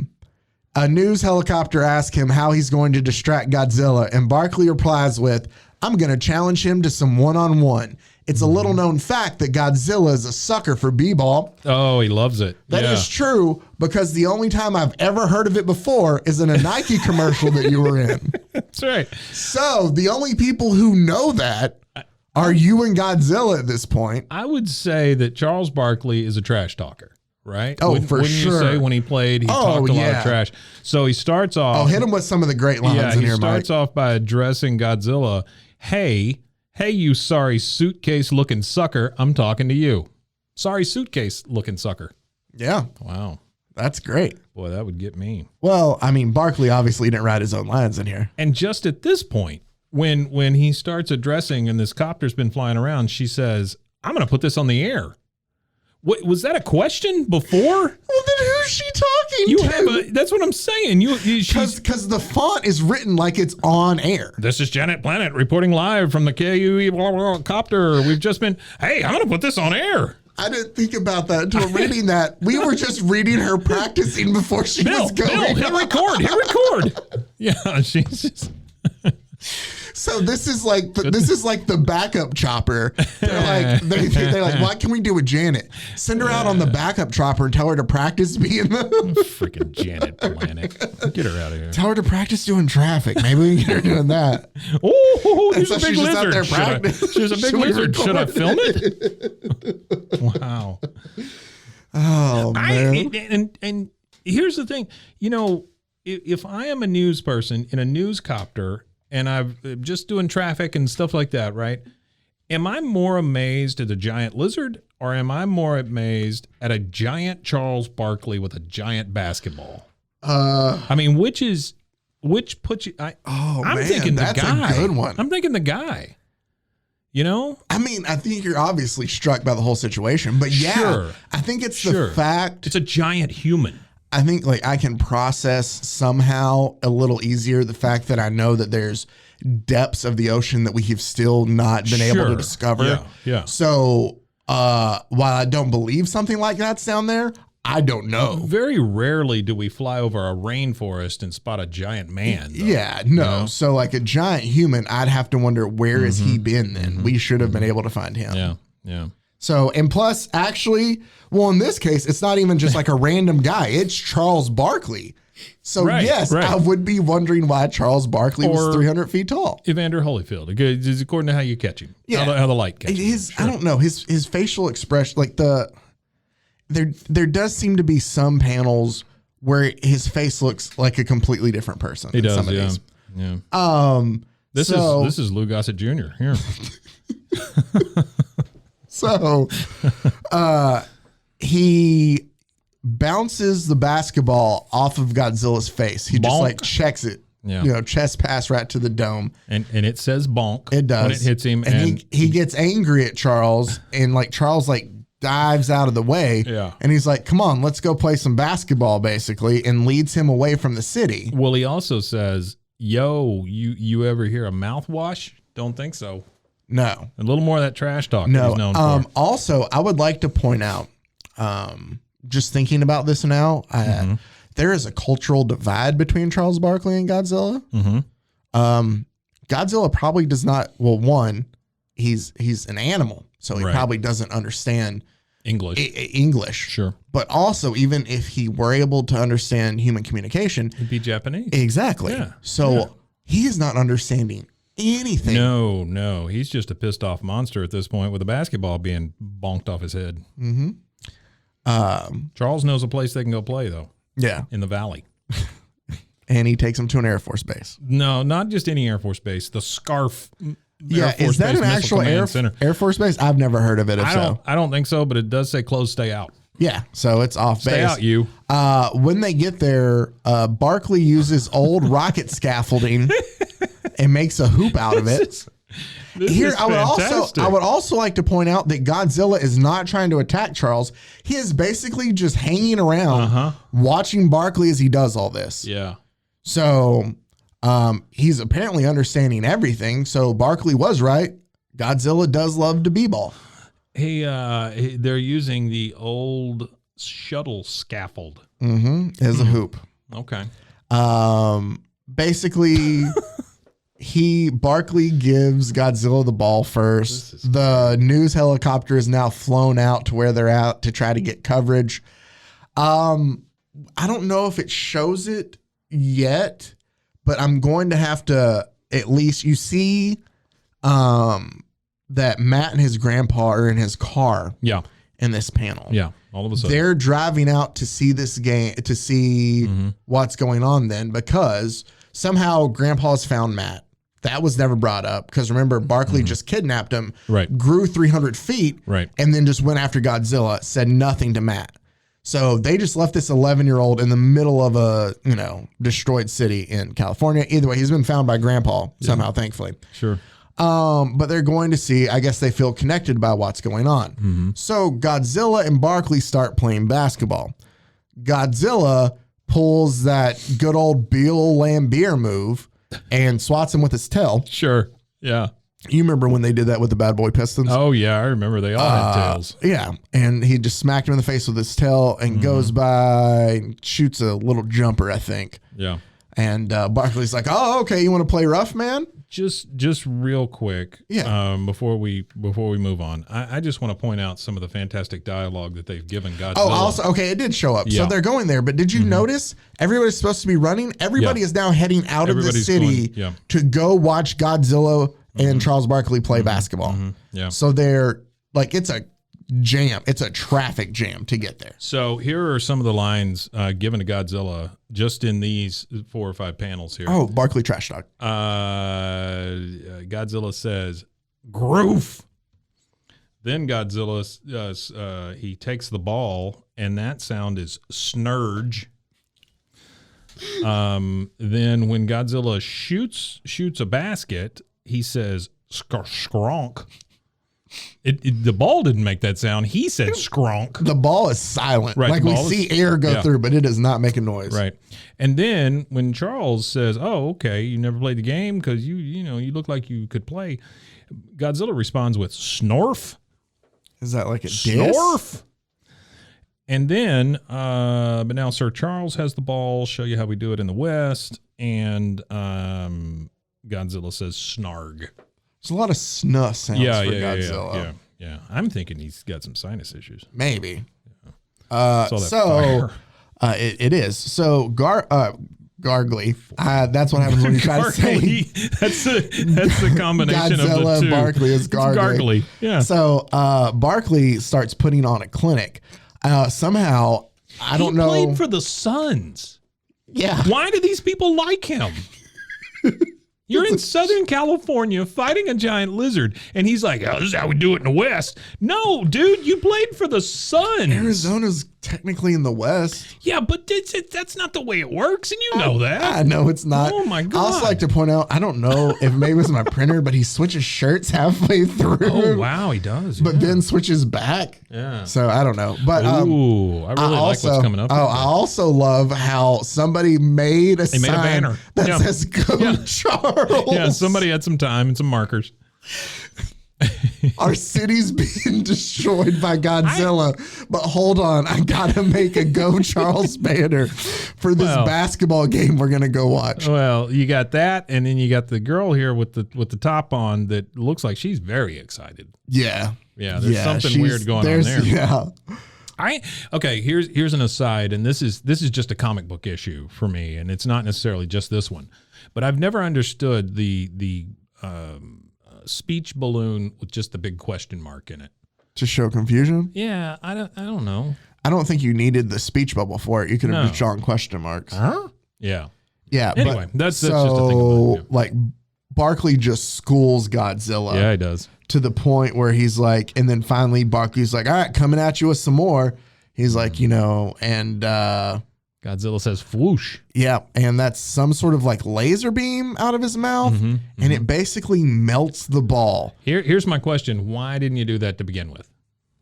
news helicopter asks him how he's going to distract Godzilla. And Barkley replies with, I'm going to challenge him to some one-on-one. It's a little known fact that Godzilla is a sucker for b-ball. Oh, he loves it. That is true because the only time I've ever heard of it before is in a Nike commercial that you were in. That's right. So the only people who know that are you and Godzilla at this point. I would say that Charles Barkley is a trash talker. Right? Oh, wouldn't sure. You say when he played, he talked a lot of trash. So he starts off. Oh, hit him with some of the great lines in here, Mike. He starts off by addressing Godzilla. Hey, you sorry suitcase looking sucker. I'm talking to you. Sorry suitcase looking sucker. Yeah. Wow. That's great. Boy, that would get me. Well, I mean, Barkley obviously didn't write his own lines in here. And just at this point, when he starts addressing and this copter's been flying around, she says, I'm going to put this on the air. What, was that a question before? Well, then who's she talking to? That's what I'm saying. Because the font is written like it's on air. This is Janet Planet reporting live from the KUE blah, blah, blah, copter. We've just been, hey, I'm going to put this on air. I didn't think about that until reading that. We were just reading her practicing before she was going. Hit record. Yeah, she's just... So this is like the backup chopper. They're like, what can we do with Janet? Send her out on the backup chopper and tell her to practice being the freaking Janet Planet. Get her out of here. Tell her to practice doing traffic. Maybe we can get her doing that. Oh, there's a big she's lizard. There's a big lizard. Should I film it? Wow. Oh man. And here's the thing. You know, if I am a news person in a news copter. And I'm just doing traffic and stuff like that, right? Am I more amazed at a giant lizard or am I more amazed at a giant Charles Barkley with a giant basketball? I mean, which puts you... I'm thinking the guy. That's a good one. I'm thinking the guy. You know? I mean, I think you're obviously struck by the whole situation, but yeah, sure. I think it's the fact... It's a giant human. I think like I can process somehow a little easier the fact that I know that there's depths of the ocean that we have still not been able to discover. Yeah. So while I don't believe something like that's down there, I don't know. Very rarely do we fly over a rainforest and spot a giant man. Though, yeah, no. You know? So like a giant human, I'd have to wonder where has he been then? We should have been able to find him. Yeah. So, and plus, actually, well, in this case, it's not even just like a random guy. It's Charles Barkley. So, yes, I would be wondering why Charles Barkley was 300 feet tall. Evander Holyfield, according to how you catch him. Yeah. How the light catches him. I don't know. His facial expression, like there does seem to be some panels where his face looks like a completely different person. He does, some of these. Yeah. This is Lou Gossett Jr. Here. So he bounces the basketball off of Godzilla's face. He just like checks it, chest pass right to the dome. And it says bonk. It does. When it hits him. And he gets angry at Charles and like Charles like dives out of the way. Yeah. And he's like, come on, let's go play some basketball basically, and leads him away from the city. Well, he also says, yo, you ever hear a mouthwash? Don't think so. No. A little more of that trash talk that he's known for. Also, I would like to point out, just thinking about this now, there is a cultural divide between Charles Barkley and Godzilla. Godzilla probably does not. Well, one, he's an animal, so he Right. probably doesn't understand English. English. Sure. But also, even if he were able to understand human communication, It'd be Japanese. exactly. Yeah. So Yeah. he is not understanding anything. No. He's just a pissed off monster at this point with a basketball being bonked off his head. Mm-hmm. Charles knows a place they can go play, though, Yeah. in the valley. And he takes him to an Air Force base. No, not just any Air Force base. The Scarf. Yeah, Air Force is that Base an Missile actual Command Air Force base? I've never heard of it. If I don't think so, but it does say close, stay out. Yeah, so it's off Stay base. out, you. When they get there, Barkley uses old rocket scaffolding and makes a hoop out of it. This Here, is I fantastic. would also like to point out that Godzilla is not trying to attack Charles. He is basically just hanging around, watching Barkley as he does all this. Yeah. So he's apparently understanding everything. So Barkley was right. Godzilla does love to b-ball. They're using the old shuttle scaffold. As a hoop. Okay. Basically, Barkley gives Godzilla the ball first. The news helicopter is now flown out to where they're at to try to get coverage. I don't know if it shows it yet, but I'm going to have to at least you see that Matt and his grandpa are in his car Yeah. in this panel. Yeah. All of a sudden. They're driving out to see this game, to see what's going on then, because somehow grandpa's found Matt. That was never brought up because remember, Barkley just kidnapped him, Right. grew 300 feet, Right. and then just went after Godzilla, said nothing to Matt. So they just left this 11-year-old in the middle of a, destroyed city in California. Either way, he's been found by grandpa somehow, thankfully. Sure. But they're going to see, I guess they feel connected by what's going on. So Godzilla and Barkley start playing basketball. Godzilla pulls that good old Bill Lambier move and swats him with his tail. Sure. Yeah. You remember when they did that with the Bad Boy Pistons? Oh, yeah. I remember they all had tails. Yeah. And he just smacked him in the face with his tail and goes by and shoots a little jumper, I think. Yeah. And Barkley's like, oh, okay, you want to play rough, man? Just real quick, before we move on, I just want to point out some of the fantastic dialogue that they've given Godzilla. Oh, also, okay, it did show up. Yeah. So they're going there, but did you notice everybody's supposed to be running? Everybody is now heading out of the Everybody's city going, to go watch Godzilla and Charles Barkley play basketball. Yeah. So they're like, it's a jam. It's a traffic jam to get there. So here are some of the lines given to Godzilla just in these 4 or 5 panels here. Oh, Barkley trash talk. Godzilla says, "Groof." Then Godzilla, he takes the ball, and that sound is snurge. Then when Godzilla shoots a basket, he says skronk. The ball didn't make that sound. He said skronk. The ball is silent. Right, Like the we ball see is- air go yeah. through, but it does not make a noise. Right. And then when Charles says, "Oh, okay, you never played the game because you look like you could play," Godzilla responds with snorf. Is that like a diss? Snorf. And then, but now Sir Charles has the ball. Show you how we do it in the West. And Godzilla says snarg. There's a lot of snuff sounds for Godzilla. Yeah. I'm thinking he's got some sinus issues. Maybe. Saw that fire. It is. So Gargley. That's what happens when you try to say Gargley. That's the combination of Godzilla the two. Barkley is It's Gargley. Yeah. So Barkley starts putting on a clinic. Somehow, I don't know. He played for the Suns. Yeah. Why do these people like him? You're in Southern California fighting a giant lizard, and he's like, "Oh, this is how we do it in the West." No, dude, you played for the Suns. Arizona's technically in the West. Yeah, but that's not the way it works, and you know that. I know it's not. Oh, my I also God. like to point out, I don't know if maybe it was my printer, but he switches shirts halfway through. Oh, wow, he does. But then switches back. Yeah. So I don't know. But Ooh, I really like what's coming up. Oh, I also love how somebody made a They made a sign banner. that Yeah. says "Go Charles." Yeah, somebody had some time and some markers. Our city's being destroyed by Godzilla. But hold on, I gotta make a Go Charles banner for this basketball game we're gonna go watch. Well, you got that, and then you got the girl here with the top on that looks like she's very excited. Yeah. Yeah, there's something weird going on there. Yeah. Okay, here's an aside, and this is just a comic book issue for me, and it's not necessarily just this one, but I've never understood the speech balloon with just the big question mark in it To show confusion? Yeah, I don't know. I don't think you needed the speech bubble for it. You could have just drawn question marks. Huh? Yeah. Yeah. Anyway, but that's just a thing about it. Like Barkley just schools Godzilla. Yeah, he does. To the point where he's like, and then finally Barkley's like, all right, coming at you with some more. He's like, and Godzilla says whoosh. Yeah, and that's some sort of like laser beam out of his mouth, and it basically melts the ball. Here's my question. Why didn't you do that to begin with?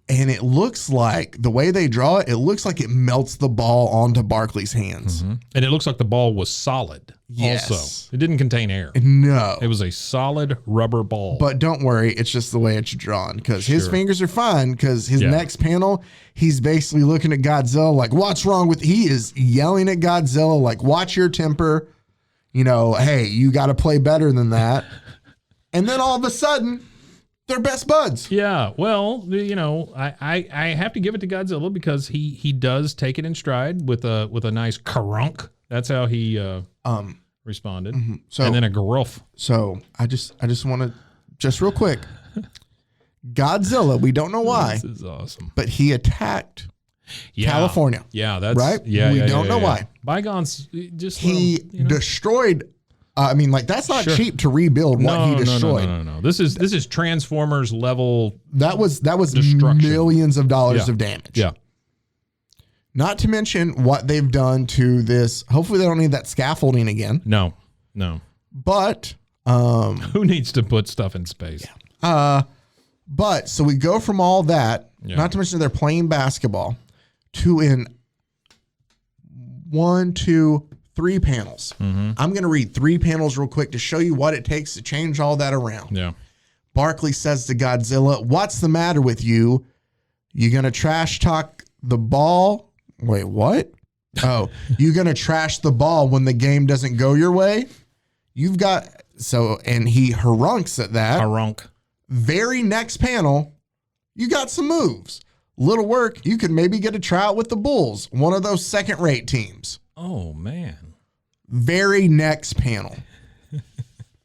And it looks like, the way they draw it, it looks like it melts the ball onto Barkley's hands. And it looks like the ball was solid. Yes. Also, it didn't contain air. No. It was a solid rubber ball. But don't worry, it's just the way it's drawn, because his fingers are fine, because his next panel, he's basically looking at Godzilla like, what's wrong with, he is yelling at Godzilla like, watch your temper, hey, you got to play better than that. And then all of a sudden, they're best buds. Yeah, well, I have to give it to Godzilla because he does take it in stride with a nice karunk. That's how he responded. So, and then a garoof. So I just want to, just real quick, Godzilla, we don't know why. This is awesome. But he attacked California. Yeah, that's right. Yeah, we don't know why. Bygones, just he destroyed. That's not cheap to rebuild what he destroyed. No. This is Transformers level. That was destruction. Millions of dollars of damage. Yeah. Not to mention what they've done to this. Hopefully, they don't need that scaffolding again. No. But who needs to put stuff in space? Yeah. But so we go from all that. Not to mention they're playing basketball to in 1, 2, 3 panels. I'm going to read 3 panels real quick to show you what it takes to change all that around. Yeah. Barkley says to Godzilla, "What's the matter with you? You going to trash talk the ball?" Wait, what? Oh, you going to trash the ball when the game doesn't go your way? You've got, and he harunks at that. Harunk. Very next panel, you got some moves. Little work, you could maybe get a tryout with the Bulls, one of those second-rate teams. Oh, man. Very next panel.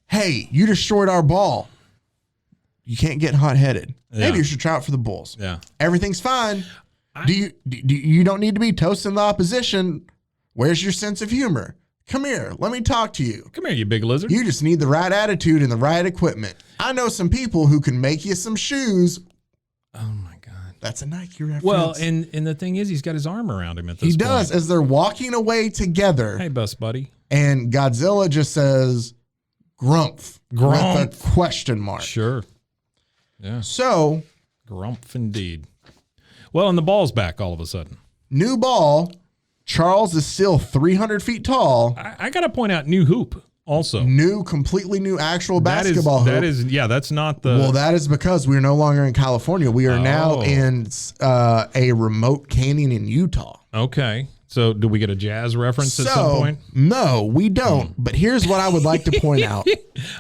Hey, you destroyed our ball. You can't get hot-headed. Maybe you should try out for the Bulls. Yeah. Everything's fine. You don't need to be toasting the opposition. Where's your sense of humor? Come here. Let me talk to you. Come here, you big lizard. You just need the right attitude and the right equipment. I know some people who can make you some shoes. Oh, my God. That's a Nike reference. Well, and the thing is, he's got his arm around him at this point. He does, as they're walking away together. Hey, bus buddy. And Godzilla just says, "Grumph." Grumph. With a question mark. Sure. Yeah. So. Grumph indeed. Well, and the ball's back all of a sudden. New ball. Charles is still 300 feet tall. I got to point out new hoop also. Completely new actual basketball hoop. That's not the... Well, that is because we're no longer in California. We are now in a remote canyon in Utah. Okay. So do we get a jazz reference at some point? No, we don't. But here's what I would like to point out.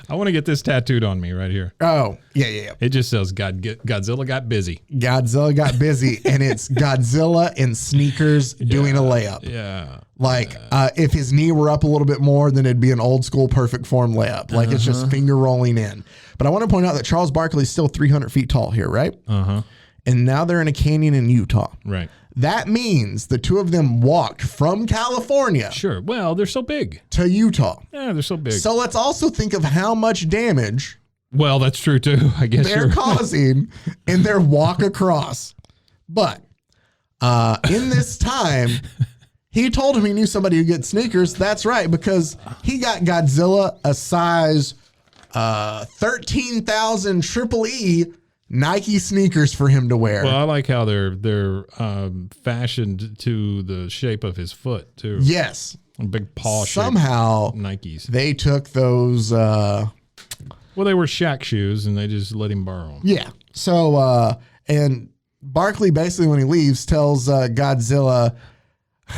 I want to get this tattooed on me right here. Oh, yeah. It just says Godzilla got busy. Godzilla got busy, and it's Godzilla in sneakers doing a layup. Yeah. If his knee were up a little bit more, then it'd be an old school perfect form layup. It's just finger rolling in. But I want to point out that Charles Barkley is still 300 feet tall here, right? And now they're in a canyon in Utah. Right. That means the two of them walked from California. Sure. Well, they're so big. To Utah. Yeah, they're so big. So let's also think of how much damage. Well, that's true too. I guess they're causing in their walk across. But in this time, he told him he knew somebody who gets sneakers. That's right, because he got Godzilla a size 13,000 triple E Nike sneakers for him to wear. Well, I like how they're fashioned to the shape of his foot too. Yes, a big paw. Somehow Nikes. They took those Well, they were Shaq shoes, and they just let him borrow them. Yeah. So, and Barkley basically, when he leaves, tells Godzilla, do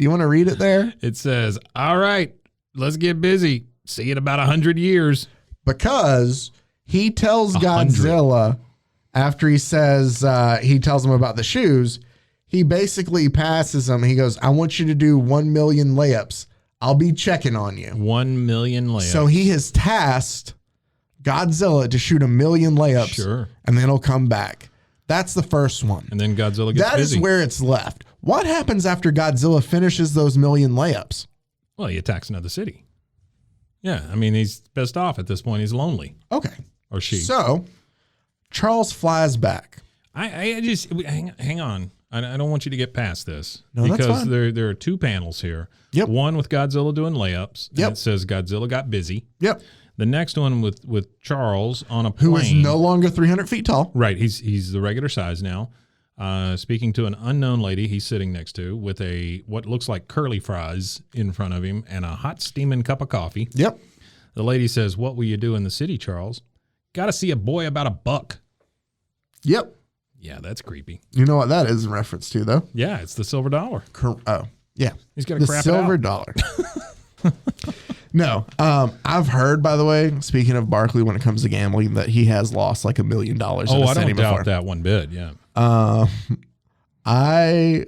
you want to read it there? It says, all right, let's get busy. See you in about 100 years. Because he tells 100. Godzilla, after he says, he tells him about the shoes, he basically passes him. He goes, I want you to do 1 million layups. I'll be checking on you. 1 million layups. So he has tasked Godzilla to shoot 1 million layups. Sure. And then he'll come back. That's the first one. And then Godzilla gets That busy. is where it's left. What happens after Godzilla finishes those 1 million layups? Well, he attacks another city. Yeah, I mean, he's pissed off at this point. He's lonely. Okay. Or she. So Charles flies back. I just, hang on. I don't want you to get past this. No, that's because fine. there are 2 panels here. Yep. One with Godzilla doing layups. Yep. And it says Godzilla got busy. Yep. The next one with Charles on a plane. Who is no longer 300 feet tall. Right. He's the regular size now. Speaking to an unknown lady he's sitting next to with what looks like curly fries in front of him and a hot steaming cup of coffee. Yep. The lady says, what will you do in the city, Charles? Got to see a boy about $1. Yep. Yeah, that's creepy. You know what that is in reference to, though? Yeah, it's the silver dollar. Oh, yeah. He's got to The crap silver it out. dollar. No. I've heard, by the way, speaking of Barkley, when it comes to gambling, that he has lost like $1 million. Oh, in a I setting don't doubt before. that one bit. Yeah. I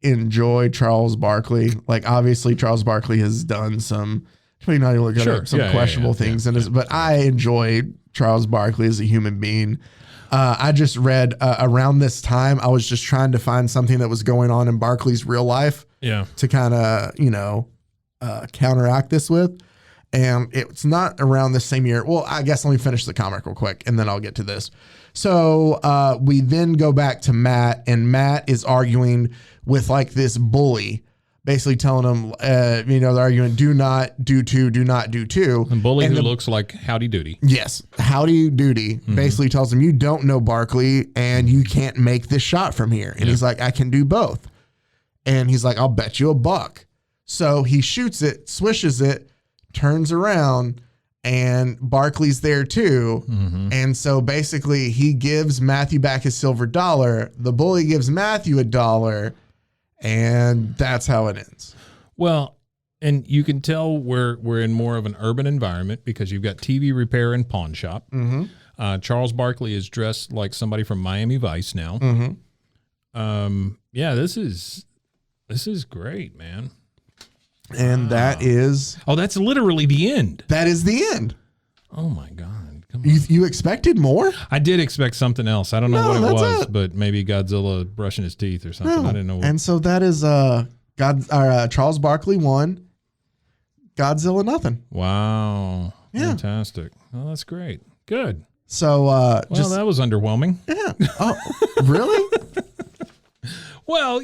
enjoy Charles Barkley. Like, obviously, Charles Barkley has done some, maybe not even look at Sure. it, some Yeah, questionable yeah, things in his, but I enjoy Charles Barkley as a human being. I just read around this time, I was just trying to find something that was going on in Barkley's real life Yeah. to kind of, counteract this with. And it's not around the same year. Well, I guess let me finish the comic real quick and then I'll get to this. So we then go back to Matt, and Matt is arguing with like this bully, basically telling him, they're arguing, do not do two. And bully who the- looks like Howdy Doody. Yes. Howdy Doody basically tells him, you don't know Barkley and you can't make this shot from here. And he's like, I can do both. And he's like, I'll bet you $1. So he shoots it, swishes it, turns around, and Barkley's there too. And so basically he gives Matthew back his silver dollar. The bully gives Matthew $1, and that's how it ends. Well, and you can tell we're in more of an urban environment because you've got TV repair and pawn shop. Charles Barkley is dressed like somebody from Miami Vice now. Yeah, this is great, man. And that is That's literally the end. the end. Oh my God. Come on. You expected more? I did expect something else. I don't know No, what it that's was, it. but maybe Godzilla brushing his teeth or something. I didn't know. And so that is Charles Barkley won. Godzilla nothing. Wow. Yeah. Fantastic. Well, that's great. Good. So Well, that was underwhelming. yeah. Oh, really? Well,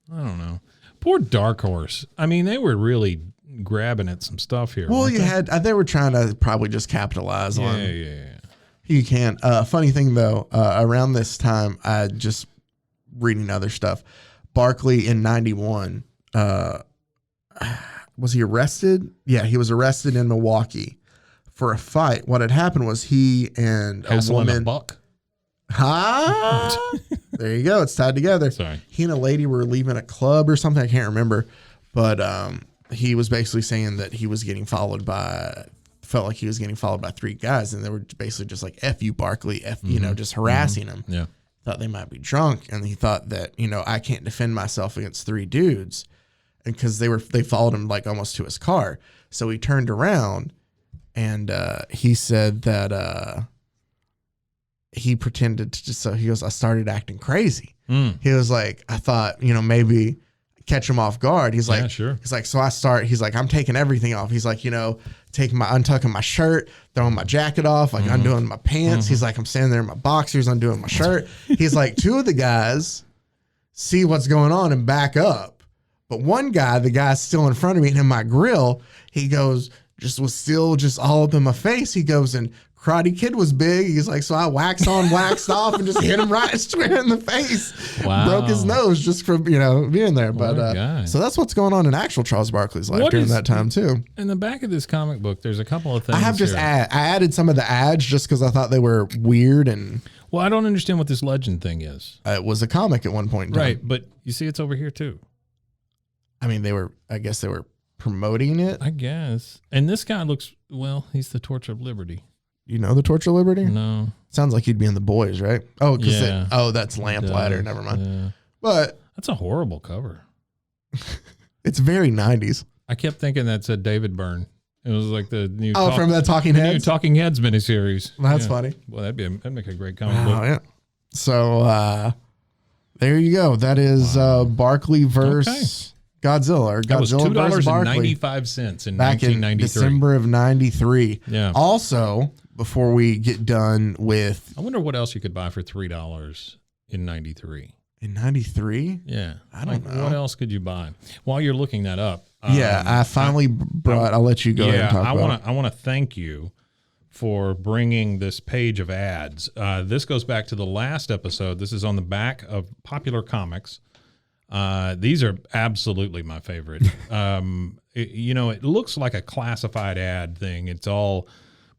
I don't know. Poor Dark Horse. I mean, they were really grabbing at some stuff here. Well, weren't they? they were trying to probably just capitalize on. Yeah. You can't. Funny thing though, around this time, I just reading other stuff. Barkley in '91, was he arrested? Yeah, he was arrested in Milwaukee for a fight. What had happened was he and Hassling a a woman. buck. There you go. It's tied together. Sorry. He and a lady were leaving a club or something. I can't remember, but he was basically saying that he was getting felt like he was getting followed by 3 guys, and they were basically just like, F you, Barkley, just harassing him. Yeah. Thought they might be drunk, and he thought that, I can't defend myself against 3 dudes, and because they followed him like almost to his car. So he turned around, and he said that he pretended to just, so he goes, I started acting crazy. He was like, I thought, maybe catch him off guard. He's like, Yeah, sure. He's like, he's like, I'm taking everything off. He's like, untucking my shirt, throwing my jacket off, like undoing my pants. He's like, I'm standing there in my boxers, undoing my shirt. He's like, 2 of the guys see what's going on and back up. But one guy, the guy's still in front of me and in my grill, he goes, was still all up in my face. He goes and Karate Kid was big. He's like, so I waxed on, waxed off, and just hit him right square in the face. Wow. Broke his nose just from being there. What so that's what's going on in actual Charles Barkley's life during that time too. In the back of this comic book, there's a couple of things. I have just I added some of the ads just because I thought they were weird and. Well, I don't understand what this legend thing is. It was a comic at one point in time. Right, but you see, it's over here too. I mean, I guess they were promoting it. I guess. And this guy looks, well, he's the Torch of Liberty. You know the Torch of Liberty? No. Sounds like he'd be in The Boys, right? Oh, because that's Lamplighter. Never mind. Yeah. But that's a horrible cover. It's very 90s. I kept thinking that said David Byrne. It was like the new from the Talking Heads? New Talking Heads miniseries. That's funny. Well, that'd make a great comic book. Yeah. So there you go. That is Barkley versus Godzilla, or Godzilla versus Barkley. That was $2.95 in back 1993. in December of 93. Yeah. Also, before we get done with... I wonder what else you could buy for $3 in 93. In 93? Yeah. I don't know. What else could you buy? While you're looking that up. I finally brought... I'll let you go ahead and talk about it. I want to thank you for bringing this page of ads. This goes back to the last episode. This is on the back of Popular Comics. These are absolutely my favorite. It looks like a classified ad thing. It's all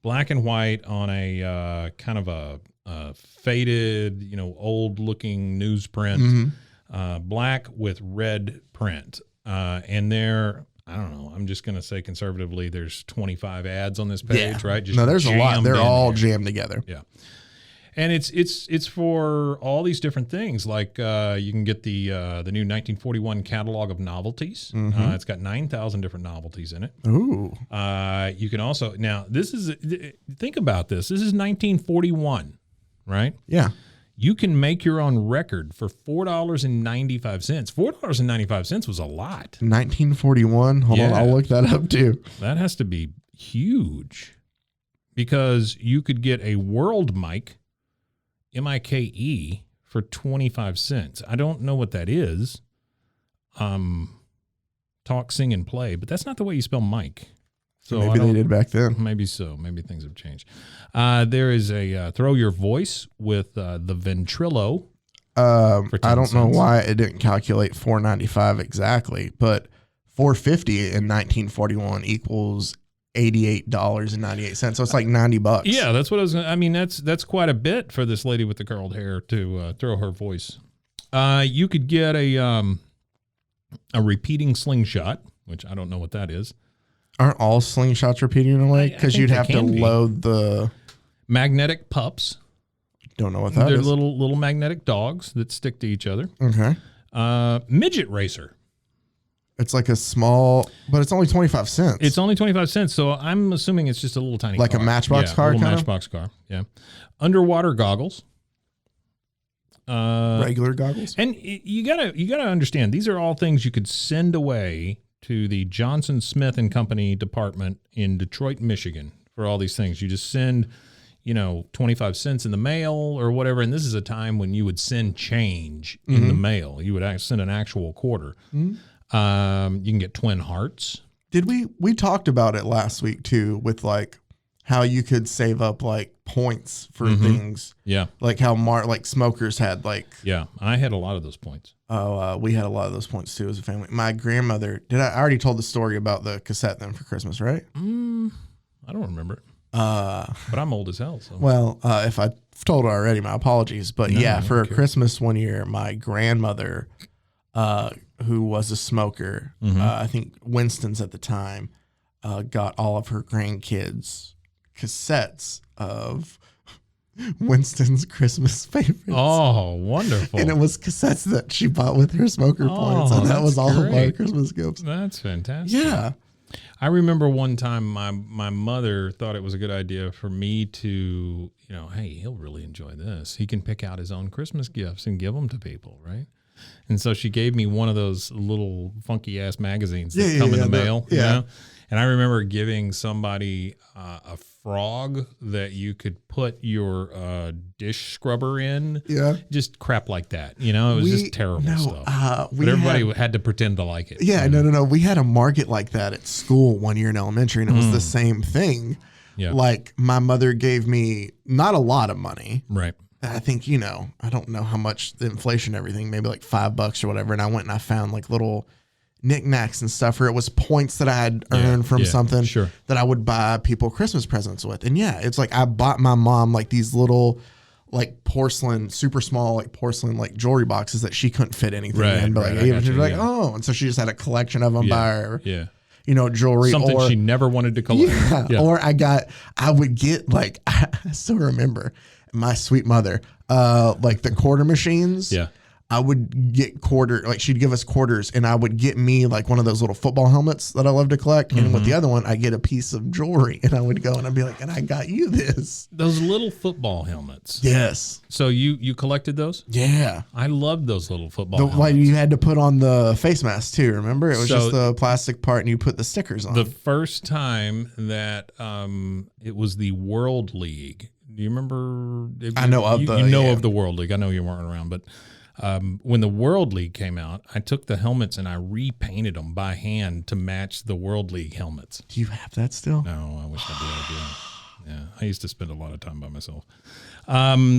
black and white on a kind of a faded, old-looking newsprint, black with red print. And I don't know, I'm just going to say conservatively, there's 25 ads on this page, right? Just there's a lot. They're all here. jammed together. Yeah. And it's for all these different things. Like you can get the new 1941 catalog of novelties. It's got 9,000 different novelties in it. Ooh. You can also, now think about this. This is 1941, right? Yeah. You can make your own record for $4.95. $4.95 was a lot. 1941. Hold on, I'll look that up too. That has to be huge, because you could get a World Mic, MIKE, for 25 cents. I don't know what that is. Talk, sing, and play, but that's not the way you spell mic. So maybe they did back then. Maybe so. Maybe things have changed. There is a Throw Your Voice with the Ventrilo. I don't know why it didn't calculate $4.95 exactly, but $4.50 in 1941 equals $88.98. So it's like $90. Yeah, that's what I was. I mean, that's quite a bit for this lady with the curled hair to throw her voice. You could get a repeating slingshot, which I don't know what that is. Aren't all slingshots repeating in a way? Because you'd have to load the magnetic pups. Don't know what that is. They're little magnetic dogs that stick to each other. Okay. Midget racer. It's like a small, but it's only 25 cents. It's only 25 cents, so I'm assuming it's just a little tiny like car. A Matchbox car, little kind Matchbox car. Yeah. Underwater goggles. Regular goggles. And you gotta understand, these are all things you could send away to the Johnson Smith and Company department in Detroit, Michigan, for all these things. You just send, 25 cents in the mail or whatever. And this is a time when you would send change in the mail. You would send an actual quarter. You can get twin hearts. Did we talked about it last week too, with like how you could save up like points for things. Yeah. Like how smokers had like. Yeah. I had a lot of those points. Oh, we had a lot of those points too as a family. My grandmother, I already told the story about the cassette then for Christmas, right? I don't remember it. But I'm old as hell. So. Well, if I told her already, my apologies. But for Christmas one year, my grandmother, who was a smoker, I think Winston's at the time, got all of her grandkids cassettes of Winston's Christmas favorites. Oh, wonderful. And it was cassettes that she bought with her smoker points. And that was all of our Christmas gifts. That's fantastic. Yeah. I remember one time my mother thought it was a good idea for me to, hey, he'll really enjoy this. He can pick out his own Christmas gifts and give them to people, right? And so she gave me one of those little funky ass magazines that come in the mail. And I remember giving somebody a frog that you could put your dish scrubber in. Yeah. Just crap like that. It was just terrible stuff. But everybody had to pretend to like it. Yeah, no. We had a market like that at school one year in elementary, and it was the same thing. Yeah. Like my mother gave me not a lot of money. Right. I think, I don't know how much the inflation and everything, maybe like $5 or whatever. And I went and I found like little knickknacks and stuff, or it was points that I had earned from something that I would buy people Christmas presents with. And it's like I bought my mom like these little like porcelain, super small like porcelain like jewelry boxes that she couldn't fit anything in. But oh, and so she just had a collection of them by her. Yeah. Jewelry. Something she never wanted to collect. Or I would get like, I still remember my sweet mother, like the quarter machines. Yeah. I would get she'd give us quarters, and I would get me like one of those little football helmets that I love to collect. And with the other one, I get a piece of jewelry, and I would go and I'd be like, and I got you this. Those little football helmets. Yes. So you collected those? Yeah. I loved those little football helmets. Like you had to put on the face mask too, remember? It was just the plastic part, and you put the stickers on. The first time that it was the World League. Do you remember? I know of of the World League. I know you weren't around, but when the World League came out, I took the helmets and I repainted them by hand to match the World League helmets. Do you have that still? No, I wish I did. Yeah, I used to spend a lot of time by myself.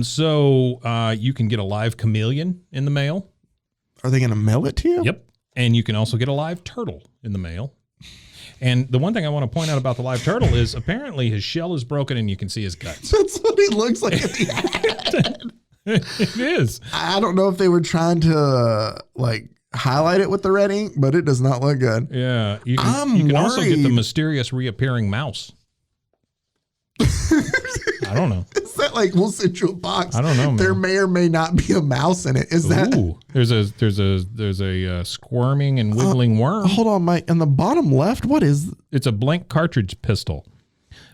So you can get a live chameleon in the mail. Are they going to mail it to you? Yep. And you can also get a live turtle in the mail. And the one thing I want to point out about the live turtle is apparently his shell is broken and you can see his guts. That's what he looks like at the end. It is. I don't know if they were trying to like highlight it with the red ink, but it does not look good. Yeah. You can also get the mysterious reappearing mouse. I don't know. Is that like, we'll send you a box? I don't know, man. There may or may not be a mouse in it. Is that? There's a squirming and wiggling worm. Hold on, Mike. On the bottom left, what is? It's a blank cartridge pistol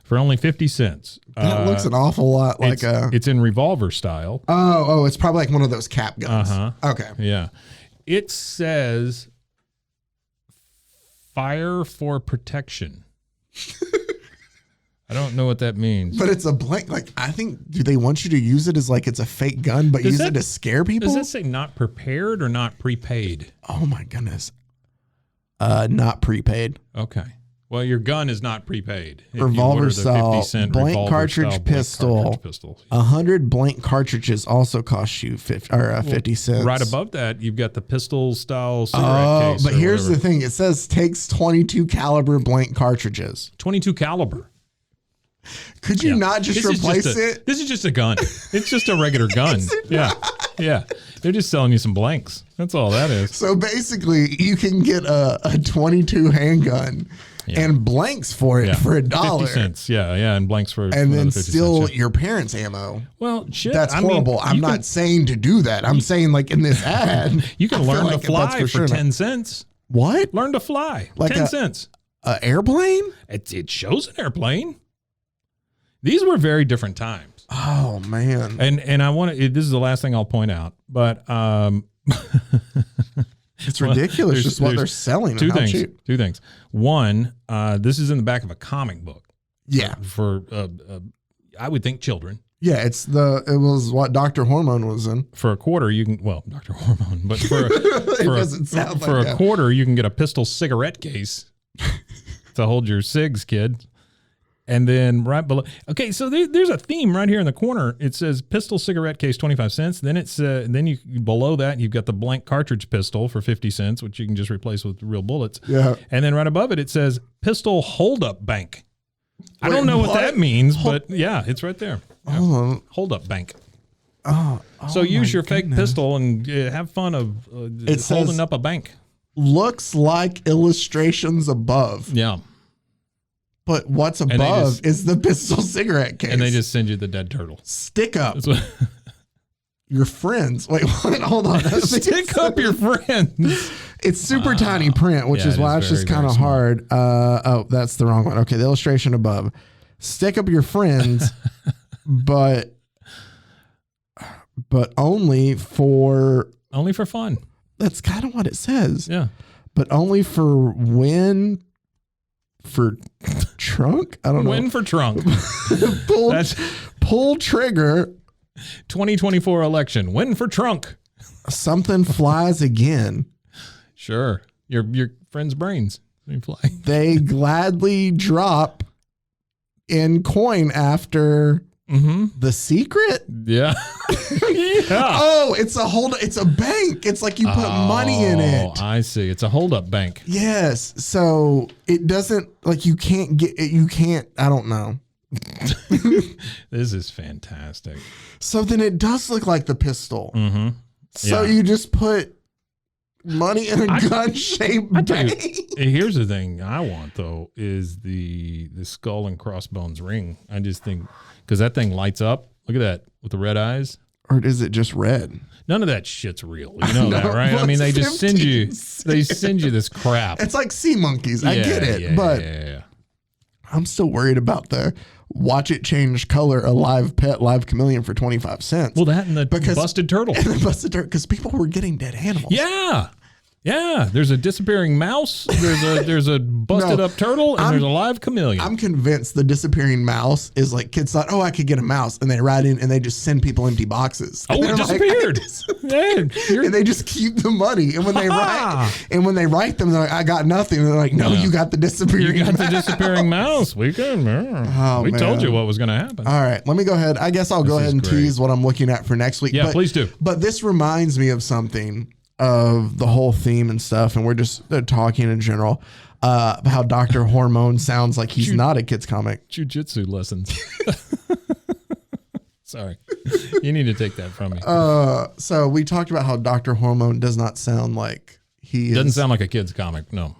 for only 50 cents. That looks an awful lot like It's in revolver style. Oh, it's probably like one of those cap guns. Okay. Yeah. It says fire for protection. I don't know what that means. But it's a blank, like, I think, do they want you to use it as like it's a fake gun, but use it to scare people? Does that say not prepared or not prepaid? Oh my goodness. Not prepaid. Okay. Well, your gun is not prepaid. Revolver style, blank cartridge pistol. 100 blank cartridges also cost you 50 cents. Right above that, you've got the pistol style cigarette case. But here's the thing. It says takes 22 caliber blank cartridges. 22 caliber. Could you not just replace it? This is just a gun. It's just a regular gun. Yeah. They're just selling you some blanks. That's all that is. So basically, you can get a 22 handgun and blanks for it for $1. 50 cents. Yeah, and blanks for and then steal cents, your parents' ammo. Well, shit. That's horrible. I'm not saying to do that. I'm saying like in this ad, you can learn to fly for 10 cents. What? Learn to fly. Like 10 cents. An airplane? It shows an airplane. These were very different times. Oh man. And I want to. This is the last thing I'll point out, but it's ridiculous just what they're selling. Two things. One, this is in the back of a comic book. Yeah. For I would think children. Yeah, it was what Dr. Hormone was in. For a quarter, you can Dr. Hormone, but for a quarter, you can get a pistol cigarette case to hold your cigs, kid. And then right below, okay, so there's a theme right here in the corner. It says pistol cigarette case 25 cents. Then it's then you below that you've got the blank cartridge pistol for 50 cents, which you can just replace with real bullets. Yeah. And then right above it says pistol hold up bank. I don't know what that means, but yeah, it's right there. Yeah. Hold up bank. So use your fake pistol and have fun of holding up a bank. Looks like illustrations above. Yeah. But what's above is the pistol cigarette case. And they just send you the dead turtle. Stick up your friends. Wait, what? Hold on. Stick up your friends. It's super tiny print, which is why it's just kind of hard. Oh, that's the wrong one. Okay, the illustration above. Stick up your friends, but only for fun. That's kind of what it says. Yeah. But only for for trunk? I don't know. Win for trunk. Pull trigger. 2024 election. Win for trunk. Something flies again. Sure. Your friend's brains. They fly. They gladly drop in coin after The Secret. Yeah. Yeah. Oh, it's a bank. It's like you put money in it. Oh, I see. It's a hold-up bank. Yes. So it doesn't, like, you can't get it. You can't, I don't know. This is fantastic. So then it does look like the pistol. Mm-hmm. So Yeah. you just put money in a gun-shaped bank. Here's the thing I want, though, is the skull and crossbones ring. I just think, because that thing lights up. Look at that with the red eyes. Or is it just red? None of that shit's real. You know that, right? I mean, they just send you this crap. It's like sea monkeys. I get it, but I'm still worried about the watch it change color, a live pet, live chameleon for 25 cents. Well, that and the busted turtle. And the busted turtle, because people were getting dead animals. Yeah. Yeah, there's a disappearing mouse, there's a busted up turtle, and there's a live chameleon. I'm convinced the disappearing mouse is like kids thought, oh, I could get a mouse, and they write in and they just send people empty boxes. Oh, it disappeared. And they just keep the money. And when they write them, they're like, I got nothing. And they're like, no, you got the disappearing mouse. The disappearing mouse. We told you what was going to happen. All right, let me go ahead. I guess I'll go ahead and tease what I'm looking at for next week. Yeah, please do. But this reminds me of something, of the whole theme and stuff, and we're just talking in general, how Dr. Hormone sounds like he's not a kid's comic. Jiu-jitsu lessons. Sorry. You need to take that from me. So we talked about how Dr. Hormone does not sound like he Doesn't sound like a kid's comic, no.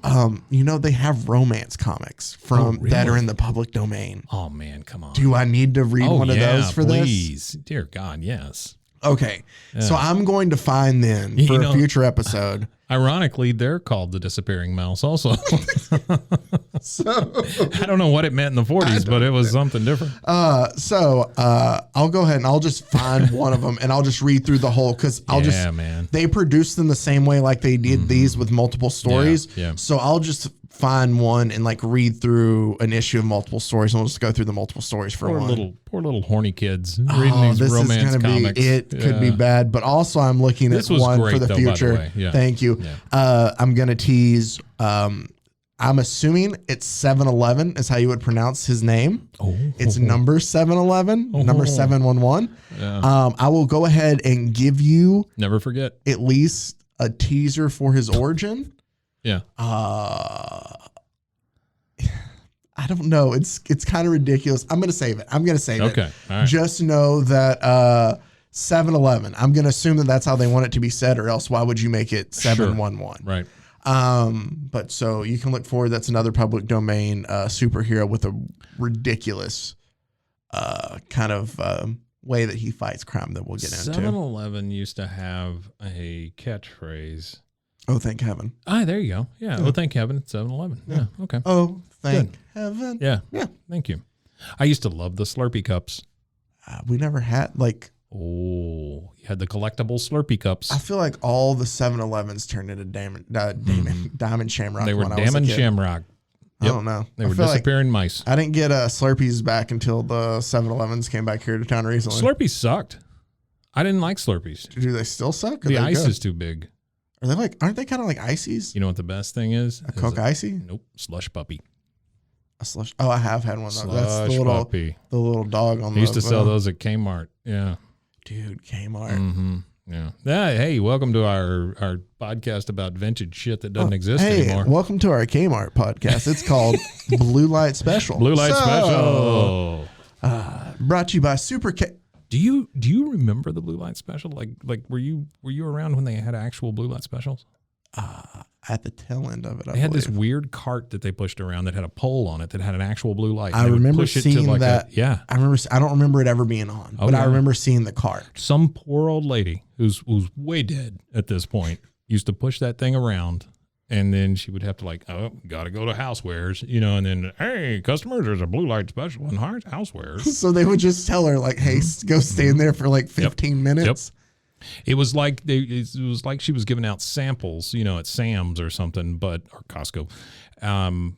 They have romance comics that are in the public domain. Oh, man, come on. Do I need to read one of those for this? Please. Dear God, yes. Okay, so I'm going to find then for a future episode. Ironically, they're called the disappearing mouse also. So I don't know what it meant in the 40s, but it was something different. So I'll go ahead and I'll just find one of them and I'll just read through the whole, because they produced them the same way like they did these with multiple stories. Yeah. So I'll just find one and like read through an issue of multiple stories, and we'll just go through the multiple stories for one. Poor little horny kids reading these romance comics. Could be bad, but also I'm looking at one for the future. By the way. Yeah. Thank you. Yeah. I'm gonna tease. I'm assuming it's 7-Eleven is how you would pronounce his name. It's number 7-Eleven, number 711. Yeah. I will go ahead and give you, never forget, at least a teaser for his origin. Yeah. I don't know. It's kind of ridiculous. I'm going to save it. Okay. All right. Just know that 7-Eleven. I'm going to assume that that's how they want it to be said, or else why would you make it 711? Right. But so you can look forward. That's another public domain superhero with a ridiculous kind of way that he fights crime that we'll get into. 7-Eleven used to have a catchphrase. Oh, thank heaven. There you go. Yeah. Oh, thank heaven. It's 7-Eleven. Yeah. Okay. Oh, thank heaven. Yeah. Yeah. Thank you. I used to love the Slurpee cups. We never had you had the collectible Slurpee cups. I feel like all the 7-Elevens turned into Diamond Shamrock. They were Diamond Shamrock. Yep. I don't know. They were disappearing mice. I didn't get Slurpees back until the 7-Elevens came back here to town recently. Slurpees sucked. I didn't like Slurpees. Do they still suck? The ice is too big. Are they aren't they kind of like ices? You know what the best thing is? A Coke Icy? Nope. Slush puppy. A slush. Oh, I have had one. That's the little dog on they used to sell those at Kmart. Yeah. Dude, Kmart. Mm-hmm. Yeah. Hey, welcome to our podcast about vintage shit that doesn't exist anymore. Welcome to our Kmart podcast. It's called Blue Light Special. Blue Light Special. Brought to you by Super K. Do you remember the Blue Light Special? Like were you around when they had actual Blue Light specials? At the tail end of it, they had this weird cart that they pushed around that had a pole on it that had an actual blue light. I remember seeing that. Yeah, I don't remember it ever being on, but I remember seeing the cart. Some poor old lady who's way dead at this point used to push that thing around, and then she would have to gotta go to Housewares, and then, hey, customers, there's a Blue Light Special in Housewares. So they would just tell her hey, go stand there for 15 minutes. Yep. It was like she was giving out samples, at Sam's or something, or Costco.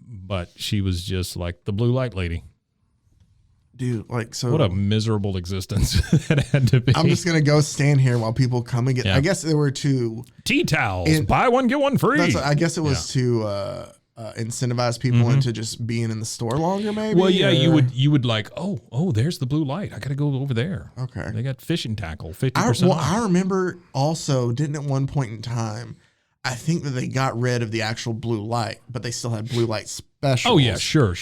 But she was just like the blue light lady. Dude, what a miserable existence that had to be. I'm just gonna go stand here while people come and get. Yeah. I guess there were two tea towels. Buy one get one free. I guess it was to incentivize people into just being in the store longer, maybe? Well, yeah, you would like, oh, there's the blue light. I got to go over there. Okay. They got fishing tackle, 50% off. I remember also, didn't at one point in time, I think that they got rid of the actual blue light, but they still had blue light specials. Oh, yeah, sure.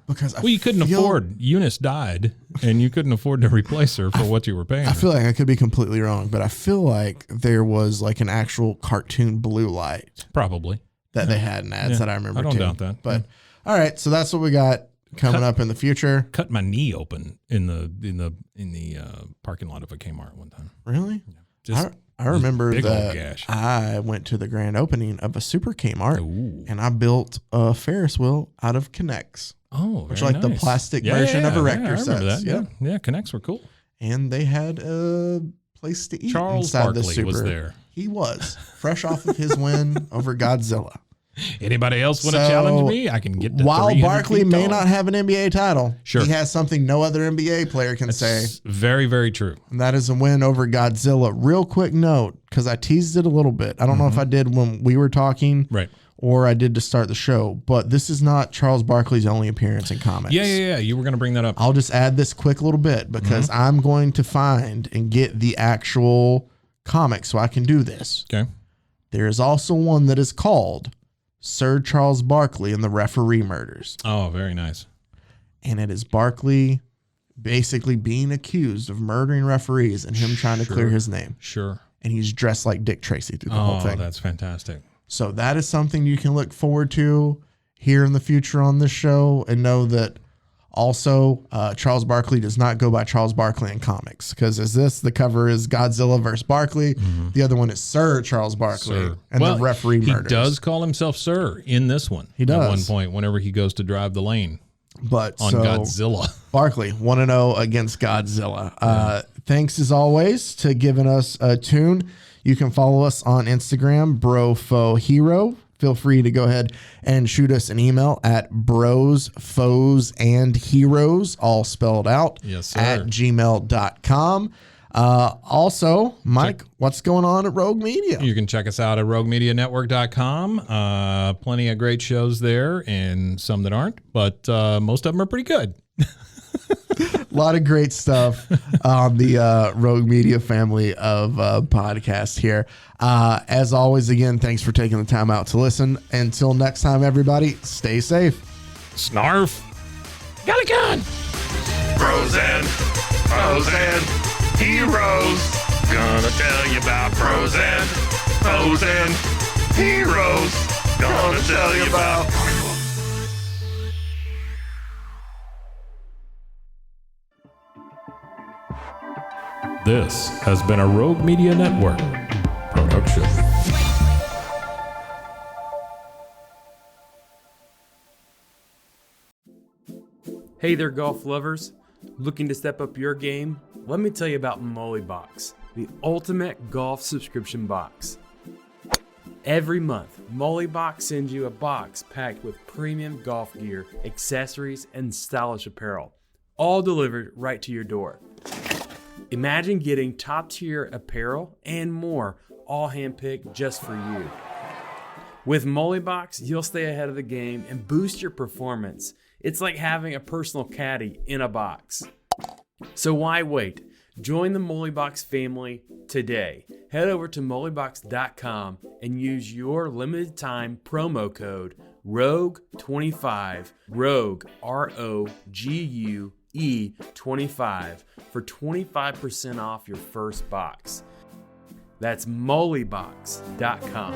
Because you couldn't afford. Eunice died, and you couldn't afford to replace her for what you were paying. I feel like I could be completely wrong, but I feel like there was like an actual cartoon blue light. Probably. That they had in ads that I remember. I don't doubt that. But all right, so that's what we got coming up in the future. Cut my knee open in the parking lot of a Kmart one time. Really? Yeah. I remember that I went to the grand opening of a Super Kmart and I built a Ferris wheel out of Connects. Oh, which like the plastic version of Erector sets. Yeah, Connects were cool. And they had a place to eat. Charles inside Barkley the Super. was there. He was fresh off of his win over Godzilla. Anybody else want to challenge me? I can get to while Barkley may not have an NBA title, sure, he has something no other NBA player can say. Very, very true. And that is a win over Godzilla. Real quick note, because I teased it a little bit. I don't know if I did when we were talking, right, or I did to start the show, but this is not Charles Barkley's only appearance in comics. Yeah. You were going to bring that up. I'll just add this quick little bit because I'm going to find and get the actual comic so I can do this. Okay. There is also one that is called Sir Charles Barkley and the Referee Murders. Oh, very nice. And it is Barkley basically being accused of murdering referees and him trying to clear his name. Sure. And he's dressed like Dick Tracy through the whole thing. Oh, that's fantastic. So that is something you can look forward to here in the future on this show, and know that also Charles Barkley does not go by Charles Barkley in comics, because the cover is Godzilla versus Barkley. The other one is Sir Charles Barkley and the Referee Murders. He does call himself Sir in this one. He does. At one point whenever he goes to drive the lane. But on Godzilla. Barkley 1-0 against Godzilla. Thanks as always to giving us a tune. You can follow us on Instagram, BroFoHero. Feel free to go ahead and shoot us an email at brosfoesandheroes, all spelled out, at gmail.com. Also, Mike, what's going on at Rogue Media? You can check us out at roguemedianetwork.com. Plenty of great shows there and some that aren't, but most of them are pretty good. A lot of great stuff on the Rogue Media family of podcasts here. As always, again, thanks for taking the time out to listen. Until next time, everybody, stay safe. Snarf. Got a gun. Bros and foes and heroes. Gonna tell you about bros and foes and heroes. Gonna tell you about. This has been a Rogue Media Network production. Hey there, golf lovers. Looking to step up your game? Let me tell you about Mollybox, the ultimate golf subscription box. Every month, Mollybox sends you a box packed with premium golf gear, accessories, and stylish apparel, all delivered right to your door. Imagine getting top-tier apparel and more, all handpicked just for you. With Mollybox, you'll stay ahead of the game and boost your performance. It's like having a personal caddy in a box. So why wait? Join the Mollybox family today. Head over to mollybox.com and use your limited time promo code ROGUE25, ROGUE, ROGUE25 for 25% off your first box. That's mollybox.com.